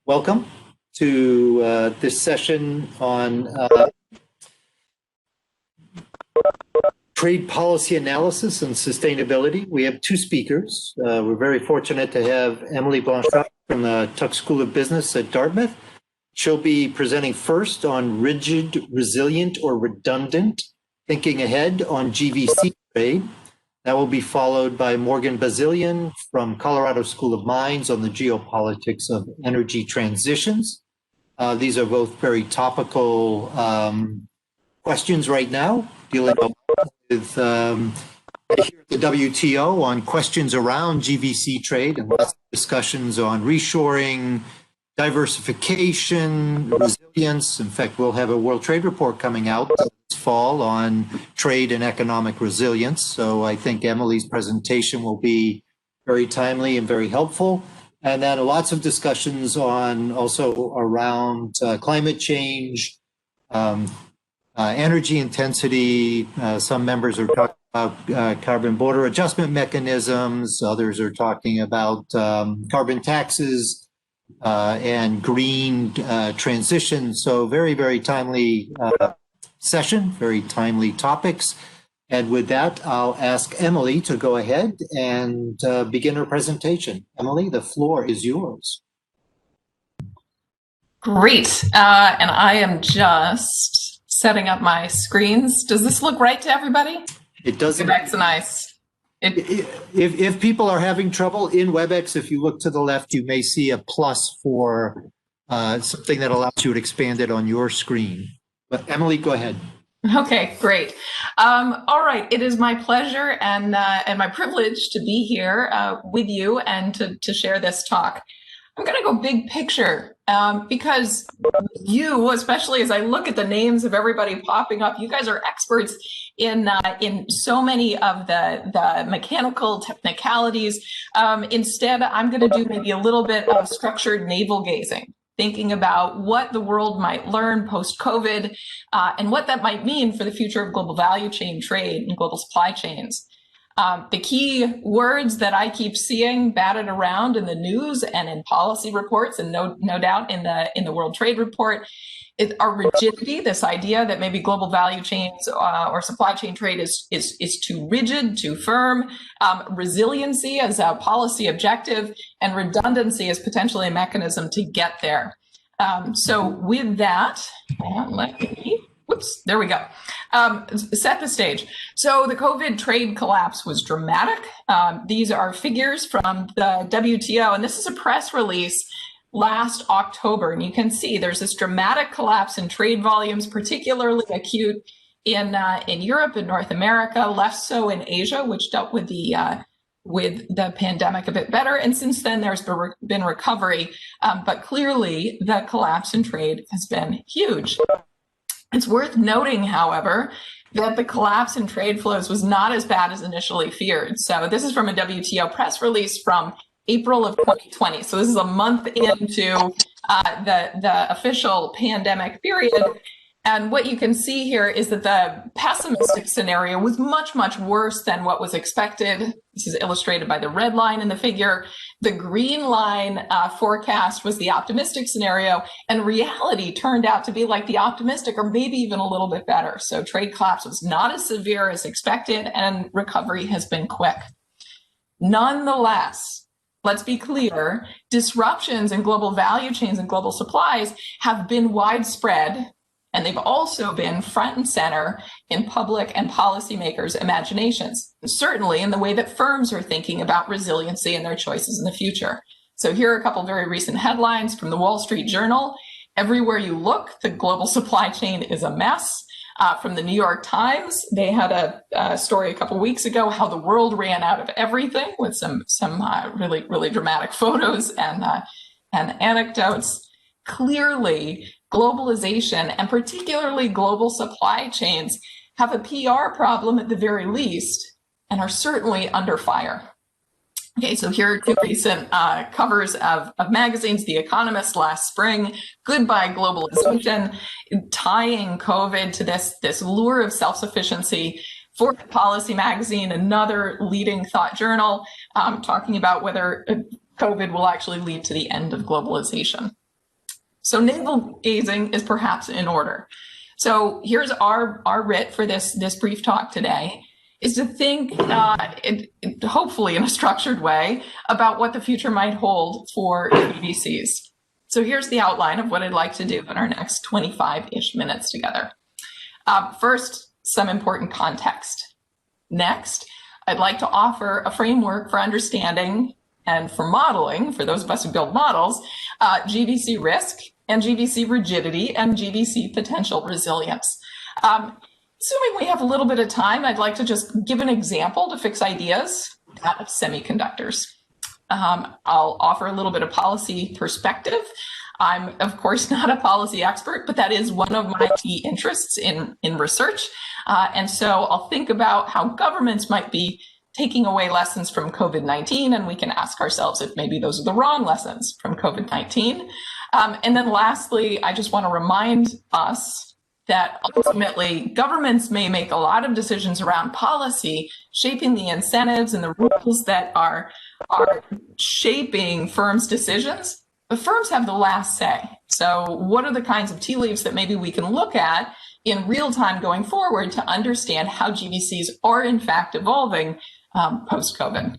Welcome to this session on trade policy analysis and sustainability. We have two speakers. We're very fortunate to have Emily Blanchard from the Tuck School of Business at Dartmouth. She'll be presenting first on rigid, resilient, or redundant, thinking ahead on GVC trade. That will be followed by Morgan Bazilian from Colorado School of Mines on the geopolitics of energy transitions. These are both very topical questions right now, dealing with here at the WTO on questions around GVC trade and lots of discussions on reshoring, diversification, resilience. In fact, we'll have a World Trade Report coming out this fall on trade and economic resilience. So I think Emily's presentation will be very timely and very helpful. And then lots of discussions on also around climate change, energy intensity. Some members are talking about carbon border adjustment mechanisms. Others are talking about carbon taxes, and green transition. So very, very timely session, very timely topics. And with that, I'll ask Emily to go ahead and begin her presentation. Emily, the floor is yours. Great. And I am just setting up my screens. Does this look right to everybody? It doesn't. That's nice. If people are having trouble in WebEx, if you look to the left, you may see a plus for something that allows you to expand it on your screen. But Emily, go ahead. Okay, great. All right, it is my pleasure and my privilege to be here with you and to share this talk. I'm going to go big picture because you, especially as I look at the names of everybody popping up, you guys are experts in so many of the mechanical technicalities. Instead, I'm going to do maybe a little bit of structured navel gazing, thinking about what the world might learn post-COVID and what that might mean for the future of global value chain trade and global supply chains. The key words that I keep seeing batted around in the news and in policy reports, and no doubt in the World Trade Report, are rigidity. This idea that maybe global value chains or supply chain trade is too rigid, too firm. Resiliency as a policy objective, and redundancy as potentially a mechanism to get there. So with that, let me. Whoops, there we go. Set the stage. So the COVID trade collapse was dramatic. These are figures from the WTO, and this is a press release last October. And you can see there's this dramatic collapse in trade volumes, particularly acute in Europe and North America, less so in Asia, which dealt with the pandemic a bit better. And since then, there's been recovery. But clearly, the collapse in trade has been huge. It's worth noting, however, that the collapse in trade flows was not as bad as initially feared. So this is from a WTO press release from April of 2020. So this is a month into the official pandemic period. And what you can see here is that the pessimistic scenario was much, much worse than what was expected. This is illustrated by the red line in the figure. The green line forecast was the optimistic scenario, and reality turned out to be like the optimistic or maybe even a little bit better. So trade collapse was not as severe as expected, and recovery has been quick. Nonetheless, let's be clear, disruptions in global value chains and global supplies have been widespread, and they've also been front and center in public and policymakers' imaginations, certainly in the way that firms are thinking about resiliency and their choices in the future. So here are a couple very recent headlines from the Wall Street Journal. Everywhere you look, the global supply chain is a mess. From the New York Times, they had a story a couple weeks ago how the world ran out of everything, with some really, really dramatic photos and anecdotes. Clearly, globalization and particularly global supply chains have a PR problem at the very least and are certainly under fire. Okay, so here are two recent covers of magazines. The Economist last spring, Goodbye Globalization, tying COVID to this lure of self-sufficiency. Foreign Policy magazine, another leading thought journal, talking about whether COVID will actually lead to the end of globalization. So navel gazing is perhaps in order. So here's our writ for this brief talk today, is to think, hopefully in a structured way, about what the future might hold for GBCs. So here's the outline of what I'd like to do in our next 25-ish minutes together. First, some important context. Next, I'd like to offer a framework for understanding and for modeling, for those of us who build models, GBC risk and GBC rigidity and GBC potential resilience. Assuming we have a little bit of time, I'd like to just give an example to fix ideas, that of semiconductors. I'll offer a little bit of policy perspective. I'm, of course, not a policy expert, but that is one of my key interests in research. And so I'll think about how governments might be taking away lessons from COVID-19, and we can ask ourselves if maybe those are the wrong lessons from COVID-19. And then lastly, I just want to remind us that ultimately governments may make a lot of decisions around policy, shaping the incentives and the rules that are shaping firms' decisions, but firms have the last say. So what are the kinds of tea leaves that maybe we can look at in real time going forward to understand how GBCs are in fact evolving post-COVID?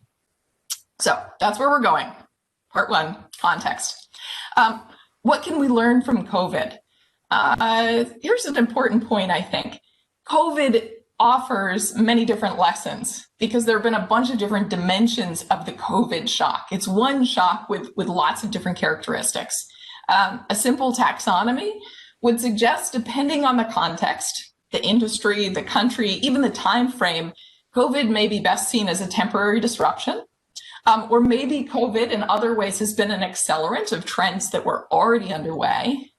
So that's where we're going. Part one, context. What can we learn from COVID? Here's an important point, I think. COVID offers many different lessons because there have been a bunch of different dimensions of the COVID shock. It's one shock with lots of different characteristics. A simple taxonomy would suggest, depending on the context, the industry, the country, even the time frame, COVID may be best seen as a temporary disruption, or maybe COVID in other ways has been an accelerant of trends that were already underway.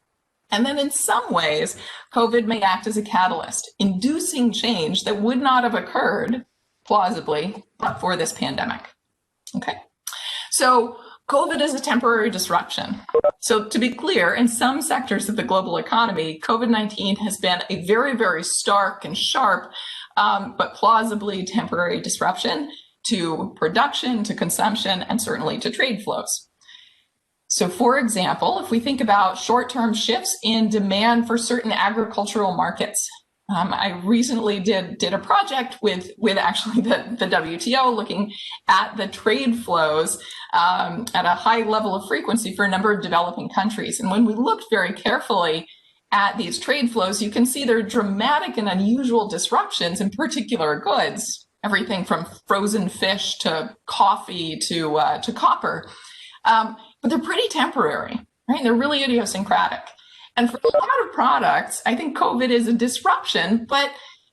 And then in some ways, COVID may act as a catalyst, inducing change that would not have occurred, plausibly, but for this pandemic. Okay, so COVID is a temporary disruption. So to be clear, in some sectors of the global economy, COVID-19 has been a very, very stark and sharp, but plausibly temporary disruption to production, to consumption, and certainly to trade flows. So for example, if we think about short-term shifts in demand for certain agricultural markets, I recently did a project with actually the WTO looking at the trade flows at a high level of frequency for a number of developing countries. And when we looked very carefully at these trade flows, you can see there are dramatic and unusual disruptions in particular goods, everything from frozen fish to coffee to copper. But they're pretty temporary, right? They're really idiosyncratic. And for a lot of products, I think COVID is a disruption, but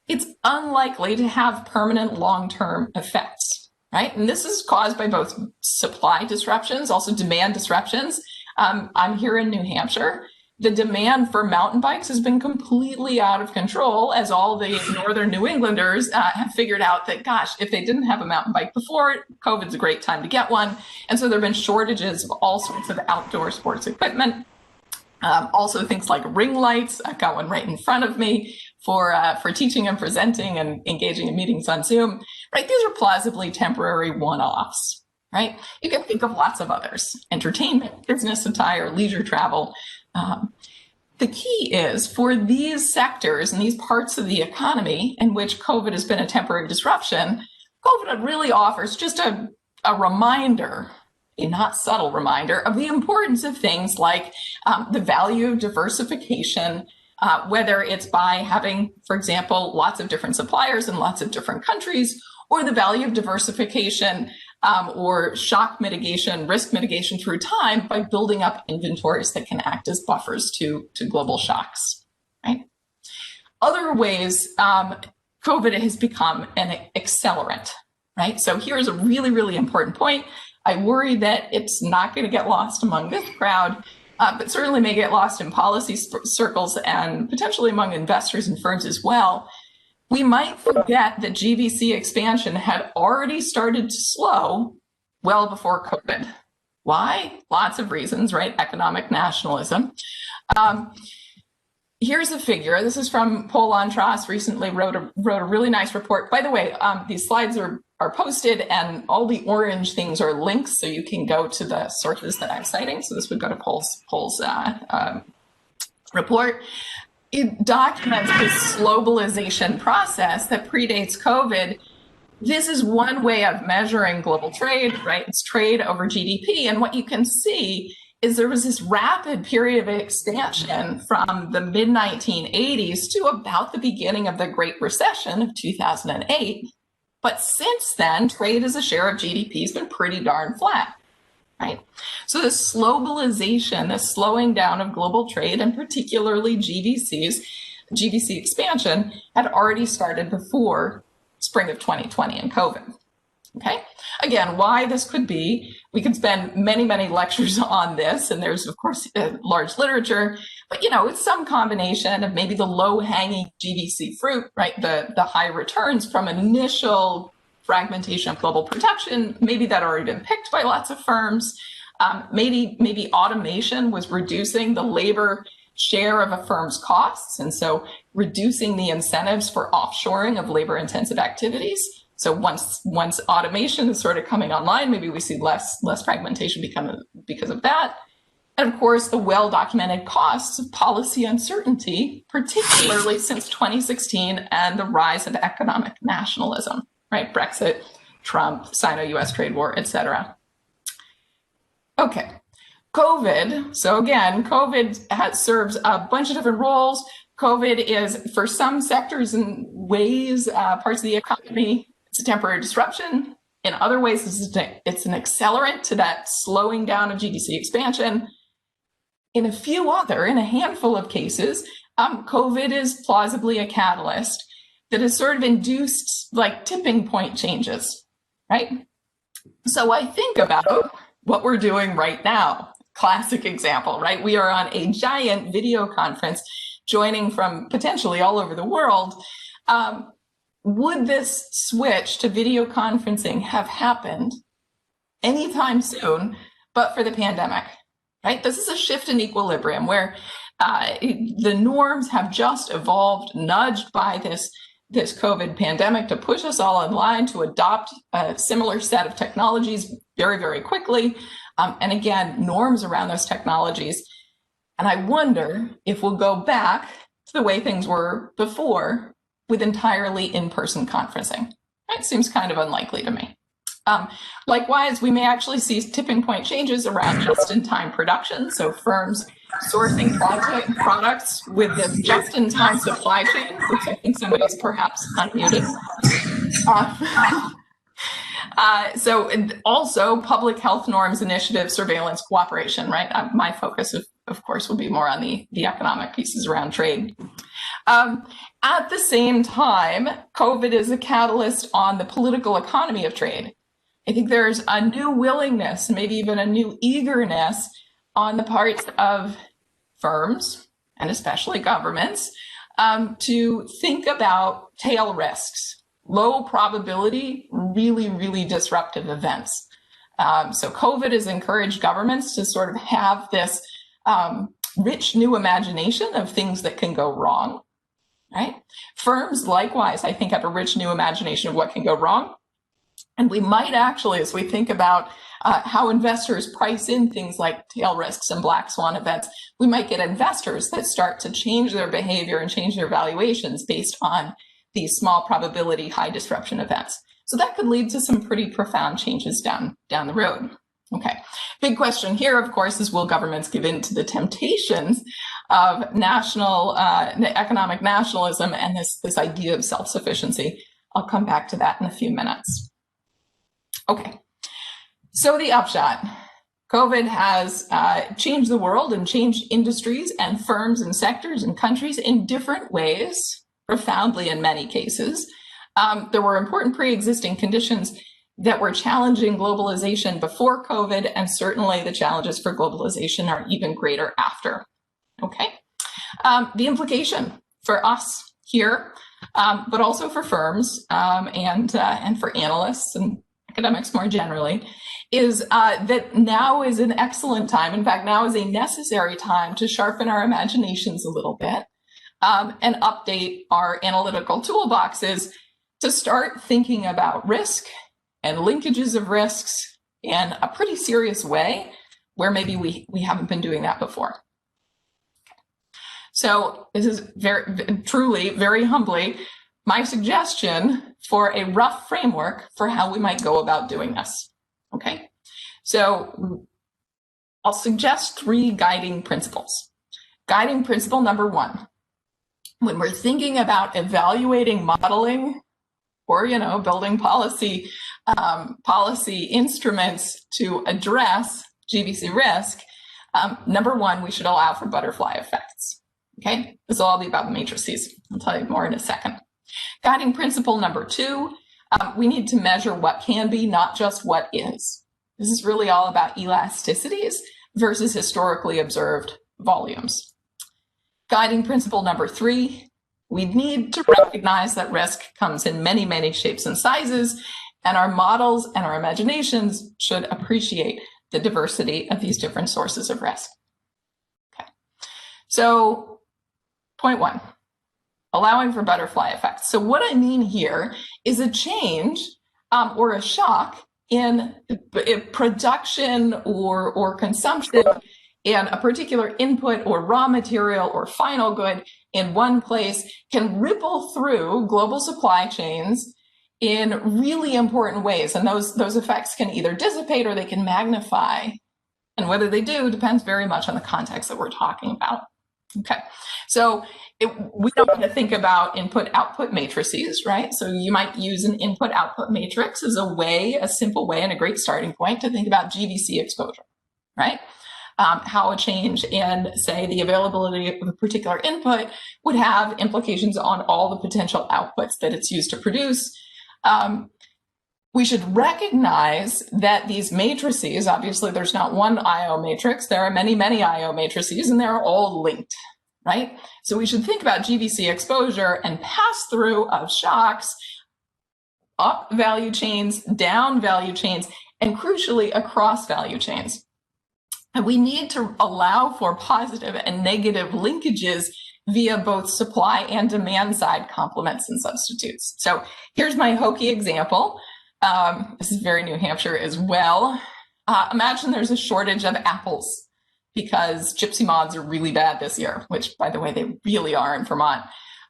it's unlikely to have permanent long-term effects, right? And this is caused by both supply disruptions, also demand disruptions. I'm here in New Hampshire. The demand for mountain bikes has been completely out of control as all the northern New Englanders have figured out that, gosh, if they didn't have a mountain bike before, COVID's a great time to get one. And so there have been shortages of all sorts of outdoor sports equipment. Also things like ring lights. I've got one right in front of me for teaching and presenting and engaging in meetings on Zoom, right? These are plausibly temporary one-offs, right? You can think of lots of others: entertainment, business attire, leisure travel. The key is for these sectors and these parts of the economy in which COVID has been a temporary disruption, COVID really offers just a reminder, a not subtle reminder, of the importance of things like the value of diversification, whether it's by having, for example, lots of different suppliers in lots of different countries, or the value of diversification or shock mitigation, risk mitigation through time by building up inventories that can act as buffers to global shocks, right? Other ways, COVID has become an accelerant, right? So here's a really, really important point. I worry that it's not going to get lost among this crowd, but certainly may get lost in policy circles and potentially among investors and firms as well. We might forget that GBC expansion had already started to slow well before COVID. Why? Lots of reasons, right? Economic nationalism. Here's a figure. This is from Paul Antras, recently wrote a really nice report. By the way, these slides are are posted, and all the orange things are links, so you can go to the sources that I'm citing. So this would go to Pol's report. It documents this globalization process that predates COVID. This is one way of measuring global trade, right? It's trade over GDP. And what you can see is there was this rapid period of expansion from the mid-1980s to about the beginning of the Great Recession of 2008. But since then, trade as a share of GDP has been pretty darn flat, right? So this globalization, this slowing down of global trade, and particularly GVC expansion, had already started before spring of 2020 and COVID. Okay. Again, why this could be, we could spend many, many lectures on this, and there's of course large literature, but it's some combination of maybe the low-hanging GVC fruit, right? The high returns from initial fragmentation of global production, maybe that already been picked by lots of firms. Maybe automation was reducing the labor share of a firm's costs, and so reducing the incentives for offshoring of labor-intensive activities. So once automation is sort of coming online, maybe we see less fragmentation because of that. And of course, the well-documented costs of policy uncertainty, particularly since 2016 and the rise of economic nationalism, right? Brexit, Trump, Sino-US trade war, et cetera. Okay, COVID. So again, COVID serves a bunch of different roles. COVID is, for some sectors and ways, parts of the economy, it's a temporary disruption. In other ways, it's an accelerant to that slowing down of GDP expansion. In a handful of cases, COVID is plausibly a catalyst that has sort of induced like tipping point changes, right? So I think about what we're doing right now. Classic example, right? We are on a giant video conference joining from potentially all over the world. Would this switch to video conferencing have happened anytime soon, but for the pandemic, right? This is a shift in equilibrium where the norms have just evolved, nudged by this COVID pandemic to push us all in line to adopt a similar set of technologies very, very quickly. And again, norms around those technologies. And I wonder if we'll go back to the way things were before with entirely in-person conferencing. It seems kind of unlikely to me. Likewise, we may actually see tipping point changes around just-in-time production. So firms sourcing products with this just-in-time supply chain, which I think somebody's perhaps unmuted. So also public health norms, initiatives, surveillance, cooperation, right? My focus, of course, will be more on the economic pieces around trade. At the same time, COVID is a catalyst on the political economy of trade. I think there's a new willingness, maybe even a new eagerness on the parts of firms, and especially governments, to think about tail risks, low probability, really, really disruptive events. So COVID has encouraged governments to sort of have this rich new imagination of things that can go wrong, right? Firms, likewise, I think have a rich new imagination of what can go wrong. And we might actually, as we think about how investors price in things like tail risks and black swan events, we might get investors that start to change their behavior and change their valuations based on these small probability, high disruption events. So that could lead to some pretty profound changes down the road. Okay, big question here, of course, is will governments give in to the temptations of economic nationalism and this idea of self-sufficiency? I'll come back to that in a few minutes. Okay, so the upshot. COVID has changed the world and changed industries and firms and sectors and countries in different ways, profoundly in many cases. There were important pre-existing conditions that were challenging globalization before COVID, and certainly the challenges for globalization are even greater after. Okay, the implication for us here, but also for firms and for analysts and academics more generally, is that now is an excellent time. In fact, now is a necessary time to sharpen our imaginations a little bit and update our analytical toolboxes to start thinking about risk and linkages of risks in a pretty serious way where maybe we haven't been doing that before. So this is truly, very humbly, my suggestion for a rough framework for how we might go about doing this. Okay, so I'll suggest 3 guiding principles. Guiding principle number 1, when we're thinking about evaluating modeling or, building policy instruments to address GVC risk, number 1, we should allow for butterfly effects. Okay, this will all be about matrices. I'll tell you more in a second. Guiding principle number 2, we need to measure what can be, not just what is. This is really all about elasticities versus historically observed volumes. Guiding principle number 3, we need to recognize that risk comes in many, many shapes and sizes, and our models and our imaginations should appreciate the diversity of these different sources of risk. Okay, so point 1, allowing for butterfly effects. So what I mean here is a change or a shock in production or consumption in a particular input or raw material or final good in one place can ripple through global supply chains in really important ways. And those effects can either dissipate or they can magnify. And whether they do depends very much on the context that we're talking about. Okay, so we don't want to think about input-output matrices, right? So you might use an input-output matrix as a simple way and a great starting point to think about GVC exposure, right? How a change in, say, the availability of a particular input would have implications on all the potential outputs that it's used to produce. We should recognize that these matrices, obviously there's not one IO matrix, there are many, many IO matrices, and they're all linked, right? So we should think about GVC exposure and pass-through of shocks up value chains, down value chains, and crucially across value chains. And we need to allow for positive and negative linkages via both supply and demand side complements and substitutes. So here's my hokey example. This is very New Hampshire as well. Imagine there's a shortage of apples because gypsy moths are really bad this year, which, by the way, they really are in Vermont.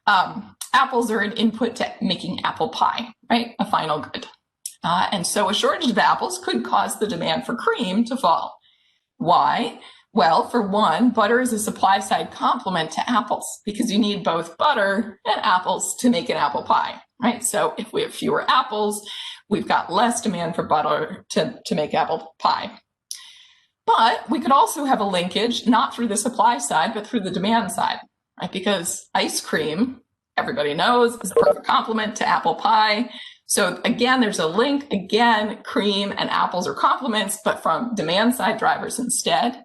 Apples are an input to making apple pie, right? A final good. And so a shortage of apples could cause the demand for cream to fall. Why? Well, for one, butter is a supply side complement to apples because you need both butter and apples to make an apple pie, right? So if we have fewer apples, we've got less demand for butter to make apple pie. But we could also have a linkage, not through the supply side, but through the demand side, right? Because ice cream, everybody knows, is a perfect complement to apple pie. So again, there's a link. Again, cream and apples are complements, but from demand side drivers instead.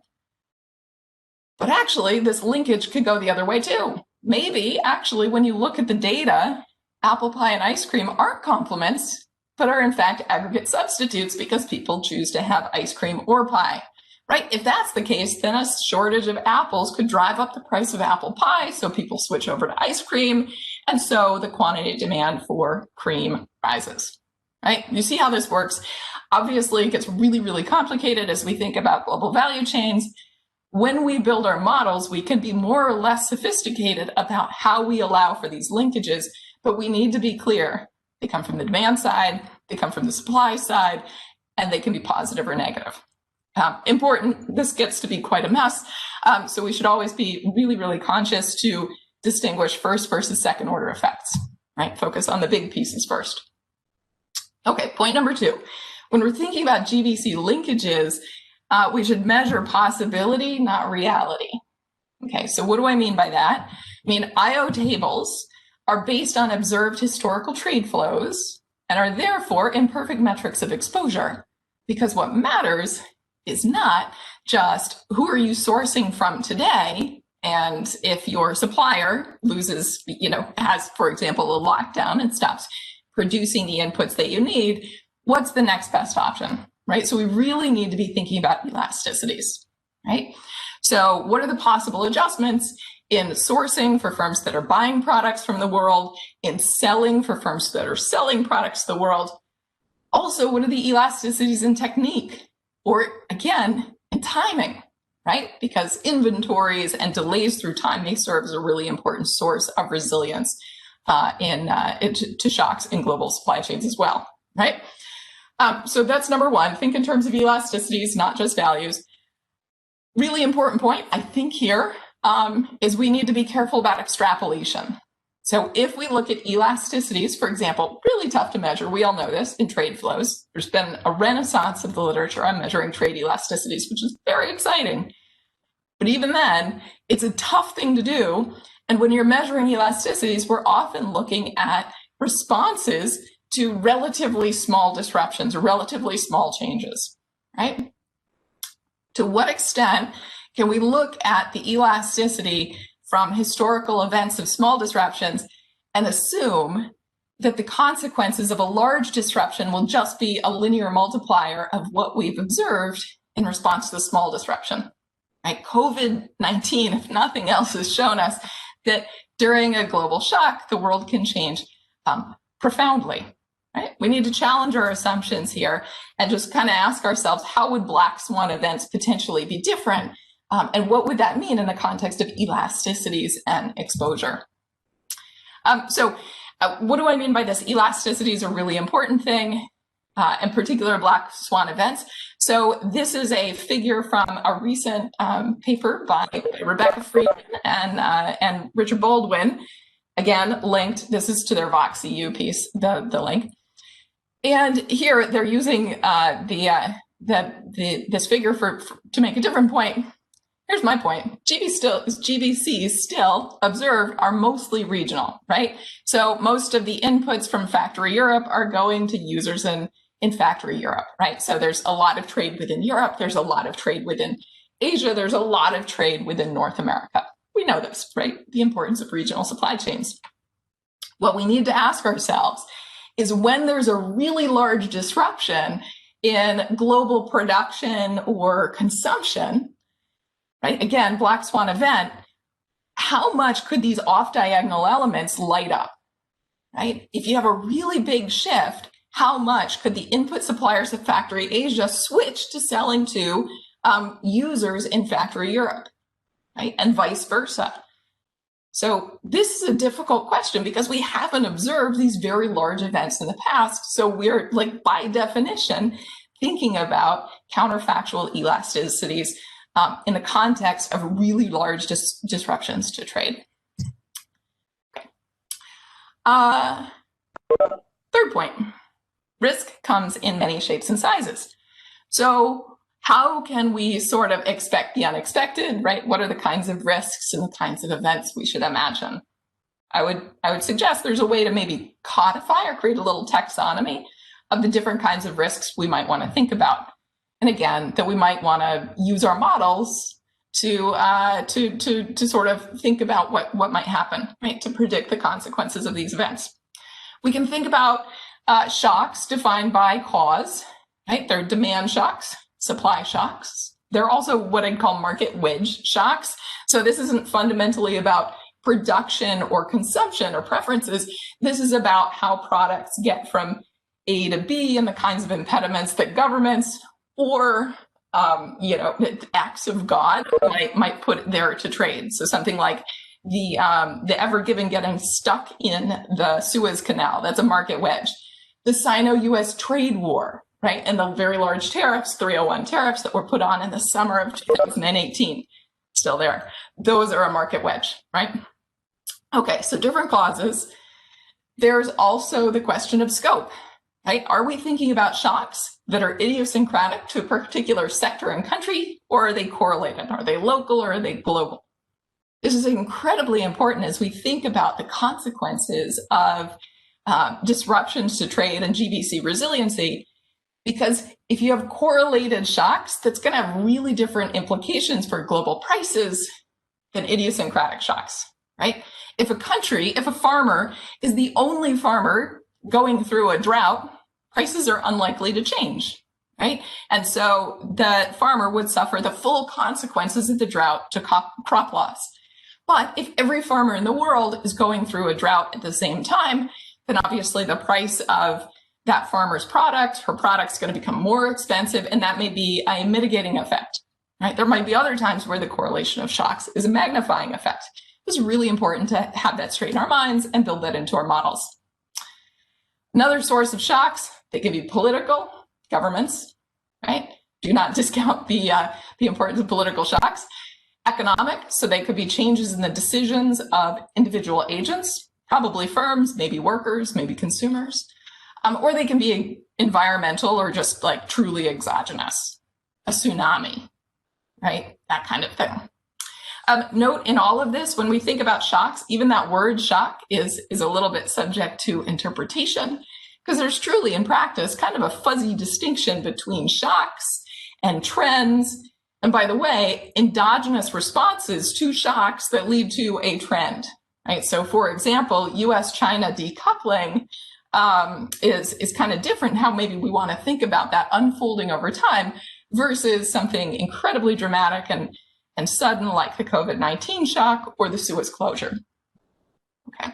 But actually, this linkage could go the other way too. Maybe actually, when you look at the data, apple pie and ice cream aren't complements, but are in fact aggregate substitutes because people choose to have ice cream or pie, right? If that's the case, then a shortage of apples could drive up the price of apple pie, so people switch over to ice cream, and so the quantity of demand for cream rises, right? You see how this works? Obviously, it gets really, really complicated as we think about global value chains. When we build our models, we can be more or less sophisticated about how we allow for these linkages, but we need to be clear. They come from the demand side, they come from the supply side, and they can be positive or negative. Important, this gets to be quite a mess, so we should always be really, really conscious to distinguish first versus second order effects, right? Focus on the big pieces first. Okay, point number 2. When we're thinking about GVC linkages, we should measure possibility, not reality. Okay, so what do I mean by that? I mean, IO tables are based on observed historical trade flows and are therefore imperfect metrics of exposure, because what matters is not just who are you sourcing from today, and if your supplier loses, has, for example, a lockdown and stops producing the inputs that you need, what's the next best option, right? So we really need to be thinking about elasticities, right? So what are the possible adjustments in sourcing for firms that are buying products from the world, in selling for firms that are selling products to the world? Also, what are the elasticities in technique? Or again, in timing, right? Because inventories and delays through time may serve as a really important source of resilience to shocks in global supply chains as well, right? So that's number one. Think in terms of elasticities, not just values. Really important point, I think, here is we need to be careful about extrapolation. So if we look at elasticities, for example, really tough to measure, we all know this, in trade flows. There's been a renaissance of the literature on measuring trade elasticities, which is very exciting. But even then, it's a tough thing to do. And when you're measuring elasticities, we're often looking at responses to relatively small disruptions or relatively small changes, right? To what extent can we look at the elasticity from historical events of small disruptions and assume that the consequences of a large disruption will just be a linear multiplier of what we've observed in response to the small disruption? Right? COVID-19, if nothing else, has shown us that during a global shock, the world can change profoundly. Right? We need to challenge our assumptions here and just kind of ask ourselves, how would black swan events potentially be different? And what would that mean in the context of elasticities and exposure? What do I mean by this? Elasticity is a really important thing, in particular black swan events. So this is a figure from a recent paper by Rebecca Friedman and Richard Baldwin. Again, linked. This is to their Vox EU piece, the link. And here they're using this figure to make a different point. Here's my point. GBCs still observed are mostly regional, right? So most of the inputs from factory Europe are going to users in factory Europe, right? So there's a lot of trade within Europe. There's a lot of trade within Asia. There's a lot of trade within North America. We know this, right? The importance of regional supply chains. What we need to ask ourselves is when there's a really large disruption in global production or consumption, right? Again, black swan event, how much could these off-diagonal elements light up, right? If you have a really big shift, how much could the input suppliers of factory Asia switch to selling to users in factory Europe, right? And vice versa. So this is a difficult question because we haven't observed these very large events in the past. So we're, like, by definition, thinking about counterfactual elasticities in the context of really large disruptions to trade. Okay. Third point, risk comes in many shapes and sizes. So how can we sort of expect the unexpected, right? What are the kinds of risks and the kinds of events we should imagine? I would suggest there's a way to maybe codify or create a little taxonomy of the different kinds of risks we might want to think about. And again, that we might want to use our models to sort of think about what might happen, right? To predict the consequences of these events. We can think about shocks defined by cause, right? They're demand shocks, supply shocks. They're also what I'd call market wedge shocks. So this isn't fundamentally about production or consumption or preferences. This is about how products get from A to B and the kinds of impediments that governments or acts of God might put there to trade. So something like the Ever Given getting stuck in the Suez Canal, that's a market wedge. The Sino-US trade war, right? And the very large tariffs, 301 tariffs that were put on in the summer of 2018, still there. Those are a market wedge, right? Okay, so different causes. There's also the question of scope, right? Are we thinking about shocks that are idiosyncratic to a particular sector and country, or are they correlated? Are they local or are they global? This is incredibly important as we think about the consequences of disruptions to trade and GBC resiliency, because if you have correlated shocks, that's going to have really different implications for global prices than idiosyncratic shocks, right? If a farmer is the only farmer going through a drought, prices are unlikely to change, right? And so the farmer would suffer the full consequences of the drought to crop loss. But if every farmer in the world is going through a drought at the same time, then obviously the price of that farmer's product, her product's going to become more expensive, and that may be a mitigating effect, right? There might be other times where the correlation of shocks is a magnifying effect. It's really important to have that straight in our minds and build that into our models. Another source of shocks, they can be political, governments, right? Do not discount the importance of political shocks. Economic, so they could be changes in the decisions of individual agents, probably firms, maybe workers, maybe consumers, or they can be environmental or just like truly exogenous, a tsunami, right? That kind of thing. Note in all of this, when we think about shocks, even that word shock is a little bit subject to interpretation, because there's truly in practice kind of a fuzzy distinction between shocks and trends. And by the way, endogenous responses to shocks that lead to a trend, right? So for example, US-China decoupling is kind of different how maybe we want to think about that unfolding over time versus something incredibly dramatic and sudden like the COVID-19 shock or the Suez closure. Okay.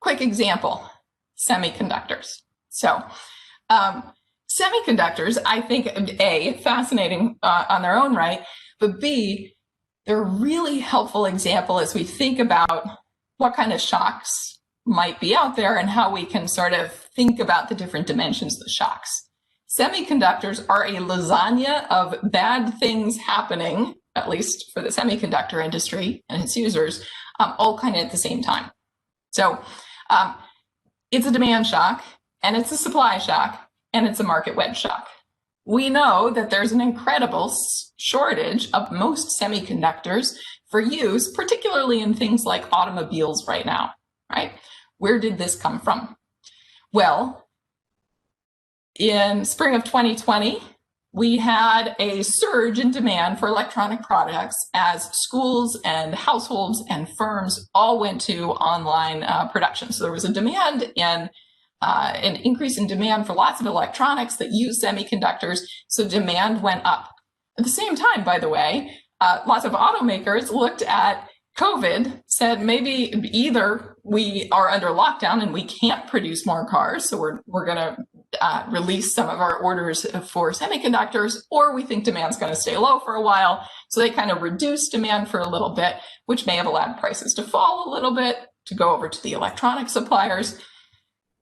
Quick example, semiconductors. So semiconductors, I think, A, fascinating on their own right, but B, they're a really helpful example as we think about what kind of shocks might be out there and how we can sort of think about the different dimensions of the shocks. Semiconductors are a lasagna of bad things happening, at least for the semiconductor industry and its users, all kind of at the same time. So it's a demand shock, and it's a supply shock, and it's a market wedge shock. We know that there's an incredible shortage of most semiconductors for use, particularly in things like automobiles right now, right? Where did this come from? Well, in spring of 2020, we had a surge in demand for electronic products as schools and households and firms all went to online production. So there was a demand in an increase in demand for lots of electronics that use semiconductors, so demand went up. At the same time, by the way, lots of automakers looked at COVID, said maybe either we are under lockdown and we can't produce more cars, so we're going to release some of our orders for semiconductors, or we think demand's going to stay low for a while, so they kind of reduced demand for a little bit, which may have allowed prices to fall a little bit, to go over to the electronic suppliers.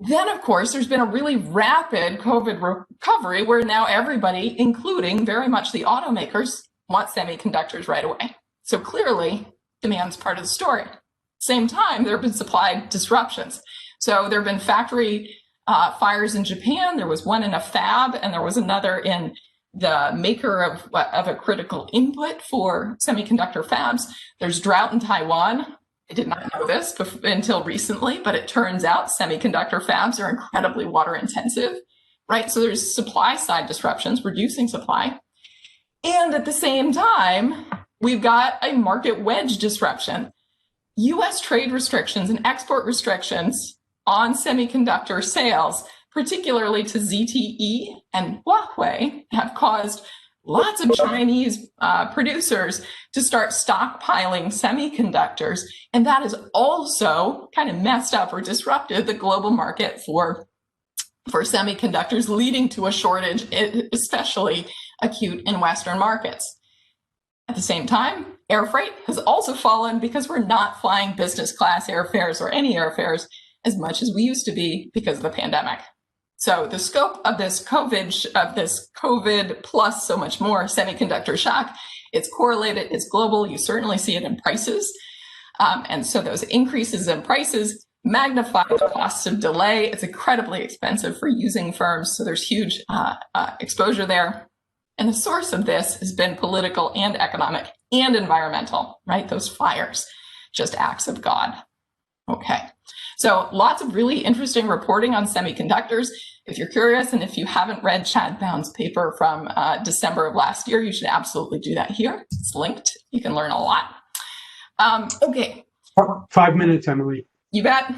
Then, of course, there's been a really rapid COVID recovery where now everybody, including very much the automakers, want semiconductors right away. So clearly, demand's part of the story. Same time, there have been supply disruptions. So there have been factory fires in Japan. There was one in a fab, and there was another in the maker of a critical input for semiconductor fabs. There's drought in Taiwan. I did not know this until recently, but it turns out semiconductor fabs are incredibly water intensive, right? So there's supply side disruptions, reducing supply. And at the same time, we've got a market wedge disruption. US trade restrictions and export restrictions on semiconductor sales, particularly to ZTE and Huawei, have caused lots of Chinese producers to start stockpiling semiconductors. And that has also kind of messed up or disrupted the global market for semiconductors, leading to a shortage, especially acute in Western markets. At the same time, air freight has also fallen because we're not flying business class airfares or any airfares as much as we used to be because of the pandemic. So the scope of this COVID plus so much more semiconductor shock, it's correlated, it's global. You certainly see it in prices. And so those increases in prices magnify the costs of delay. It's incredibly expensive for using firms. So there's huge exposure there. And the source of this has been political and economic and environmental, right? Those fires, just acts of God. Okay. So lots of really interesting reporting on semiconductors. If you're curious, and if you haven't read Chad Bound's paper from December of last year, you should absolutely do that here. It's linked. You can learn a lot. Okay. 5 minutes, Emily. You bet.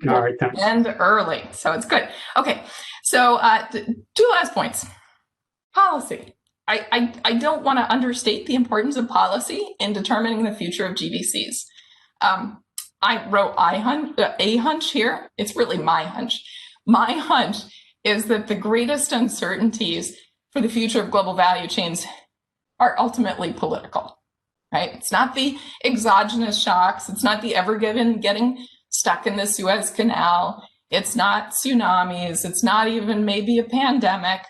All right, thanks. And early, so it's good. Okay, so 2 last points. Policy. I don't want to understate the importance of policy in determining the future of GDCs. I wrote a hunch here. It's really my hunch. my hunch is that the greatest uncertainties for the future of global value chains are ultimately political, right? It's not the exogenous shocks. It's not the Ever Given getting stuck in the Suez Canal. It's not tsunamis. It's not even maybe a pandemic.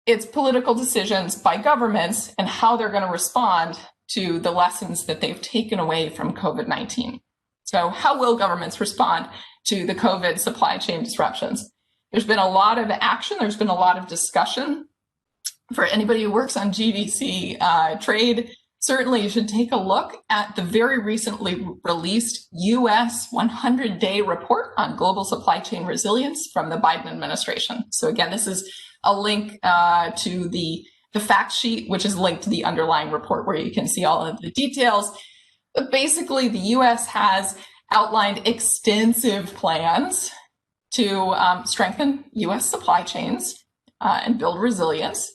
It's political decisions by governments and how they're going to respond to the lessons that they've taken away from COVID-19. So how will governments respond to the COVID supply chain disruptions? There's been a lot of action. There's been a lot of discussion. For anybody who works on GDC trade, certainly you should take a look at the very recently released US 100-day report on global supply chain resilience from the Biden administration. So again, this is a link to the fact sheet, which is linked to the underlying report where you can see all of the details. But basically, the US has outlined extensive plans to strengthen US supply chains and build resilience.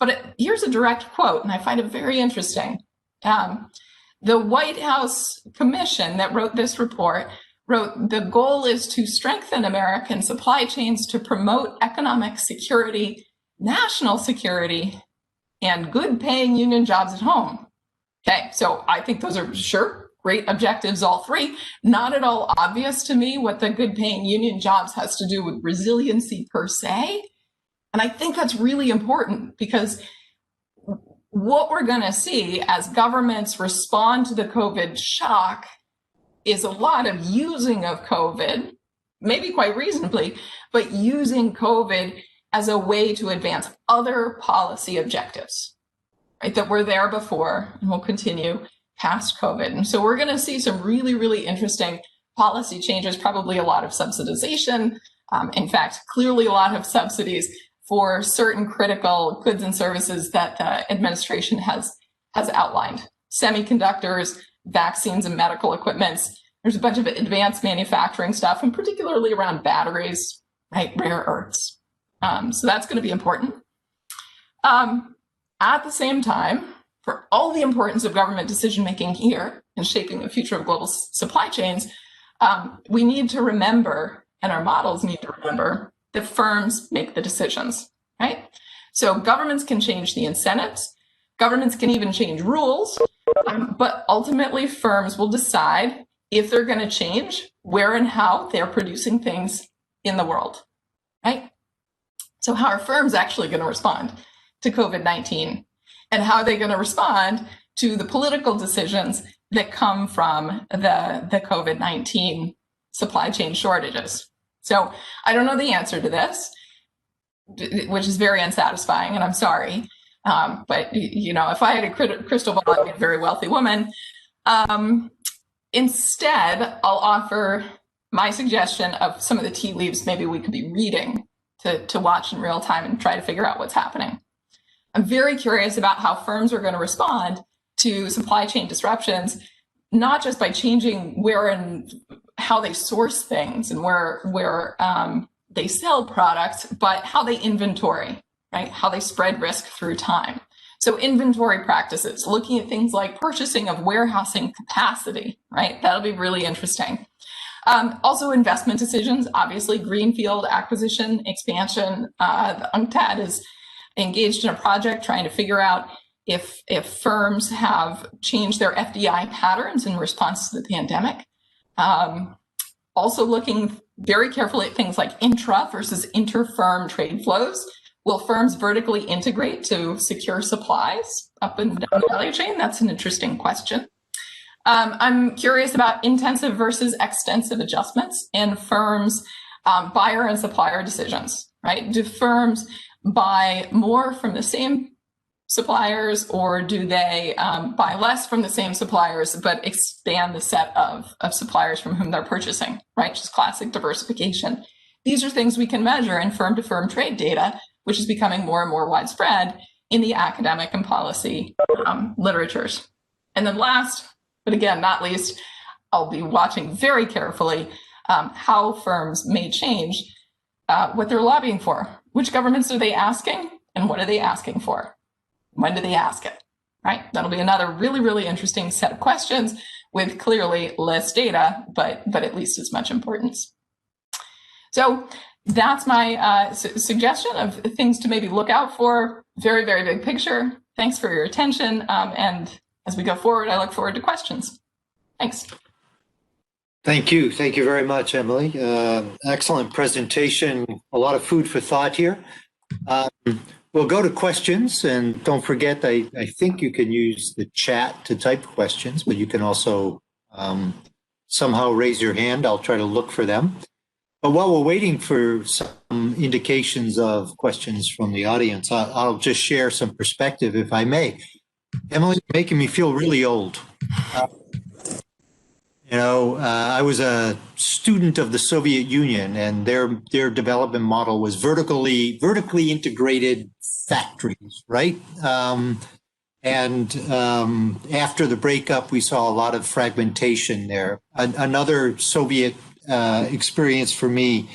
But here's a direct quote, and I find it very interesting. The White House Commission that wrote this report wrote, "The goal is to strengthen American supply chains to promote economic security, national security, and good paying union jobs at home." Okay, so I think those are sure great objectives, all three. Not at all obvious to me what the good paying union jobs has to do with resiliency per se. And I think that's really important because what we're going to see as governments respond to the COVID shock is a lot of using of COVID, maybe quite reasonably, but using COVID as a way to advance other policy objectives, right, that were there before and will continue past COVID. And so we're going to see some really, really interesting policy changes, probably a lot of subsidization. In fact, clearly a lot of subsidies for certain critical goods and services that the administration has outlined. Semiconductors, vaccines, and medical equipments. There's a bunch of advanced manufacturing stuff, and particularly around batteries, right, rare earths. So that's going to be important. At the same time, for all the importance of government decision-making here in shaping the future of global supply chains, we need to remember, and our models need to remember, that firms make the decisions, right? So governments can change the incentives, governments can even change rules, but ultimately firms will decide if they're going to change where and how they're producing things in the world, right? So how are firms actually going to respond to COVID-19? And how are they going to respond to the political decisions that come from the COVID-19 supply chain shortages? So I don't know the answer to this, which is very unsatisfying, and I'm sorry. But you know, if I had a crystal ball, I'd be a very wealthy woman. Instead, I'll offer my suggestion of some of the tea leaves maybe we could be reading to watch in real time and try to figure out what's happening. I'm very curious about how firms are going to respond to supply chain disruptions, not just by changing where and how they source things and where they sell products, but how they inventory, right? How they spread risk through time. So inventory practices, looking at things like purchasing of warehousing capacity, right? That'll be really interesting. Also investment decisions, obviously greenfield acquisition, expansion. The UNCTAD is engaged in a project trying to figure out if firms have changed their FDI patterns in response to the pandemic. Also looking very carefully at things like intra versus inter-firm trade flows. Will firms vertically integrate to secure supplies up and down the value chain? That's an interesting question. I'm curious about intensive versus extensive adjustments in firms' buyer and supplier decisions, right? Do firms buy more from the same suppliers, or do they buy less from the same suppliers but expand the set of suppliers from whom they're purchasing, right? Just classic diversification. These are things we can measure in firm-to-firm trade data, which is becoming more and more widespread in the academic and policy literatures. And then last, but again, not least, I'll be watching very carefully how firms may change what they're lobbying for. Which governments are they asking, and what are they asking for? When do they ask it, right? That'll be another really, really interesting set of questions with clearly less data, but at least as much importance. So that's my suggestion of things to maybe look out for. Very, very big picture. Thanks for your attention. And as we go forward, I look forward to questions. Thanks. Thank you. Thank you very much, Emily. Excellent presentation. A lot of food for thought here. We'll go to questions, and don't forget, I think you can use the chat to type questions, but you can also somehow raise your hand. I'll try to look for them. But while we're waiting for some indications of questions from the audience, I'll just share some perspective, if I may. Emily, you're making me feel really old. I was a student of the Soviet Union, and their development model was vertically integrated factories, right? And after the breakup, we saw a lot of fragmentation there. Another Soviet experience for me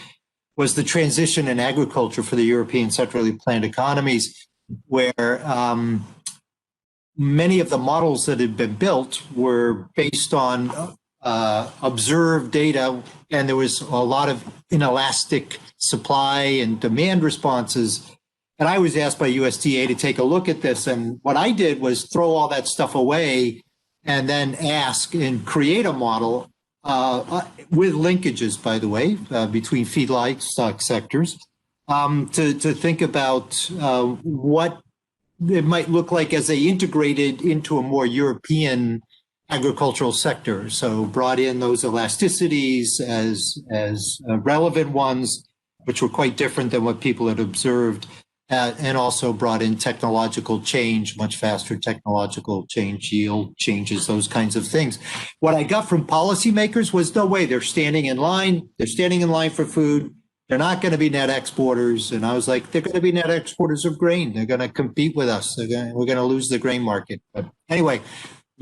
was the transition in agriculture for the European centrally planned economies, where many of the models that had been built were based on observed data, and there was a lot of inelastic supply and demand responses. And I was asked by USDA to take a look at this, and what I did was throw all that stuff away and then ask and create a model with linkages, by the way, between feed livestock sectors, to think about what it might look like as they integrated into a more European agricultural sector. So brought in those elasticities as relevant ones, which were quite different than what people had observed, and also brought in technological change, much faster technological change, yield changes, those kinds of things. What I got from policymakers was, no way, they're standing in line. They're standing in line for food. They're not going to be net exporters. And I was like, they're going to be net exporters of grain. They're going to compete with us. We're going to lose the grain market. But anyway,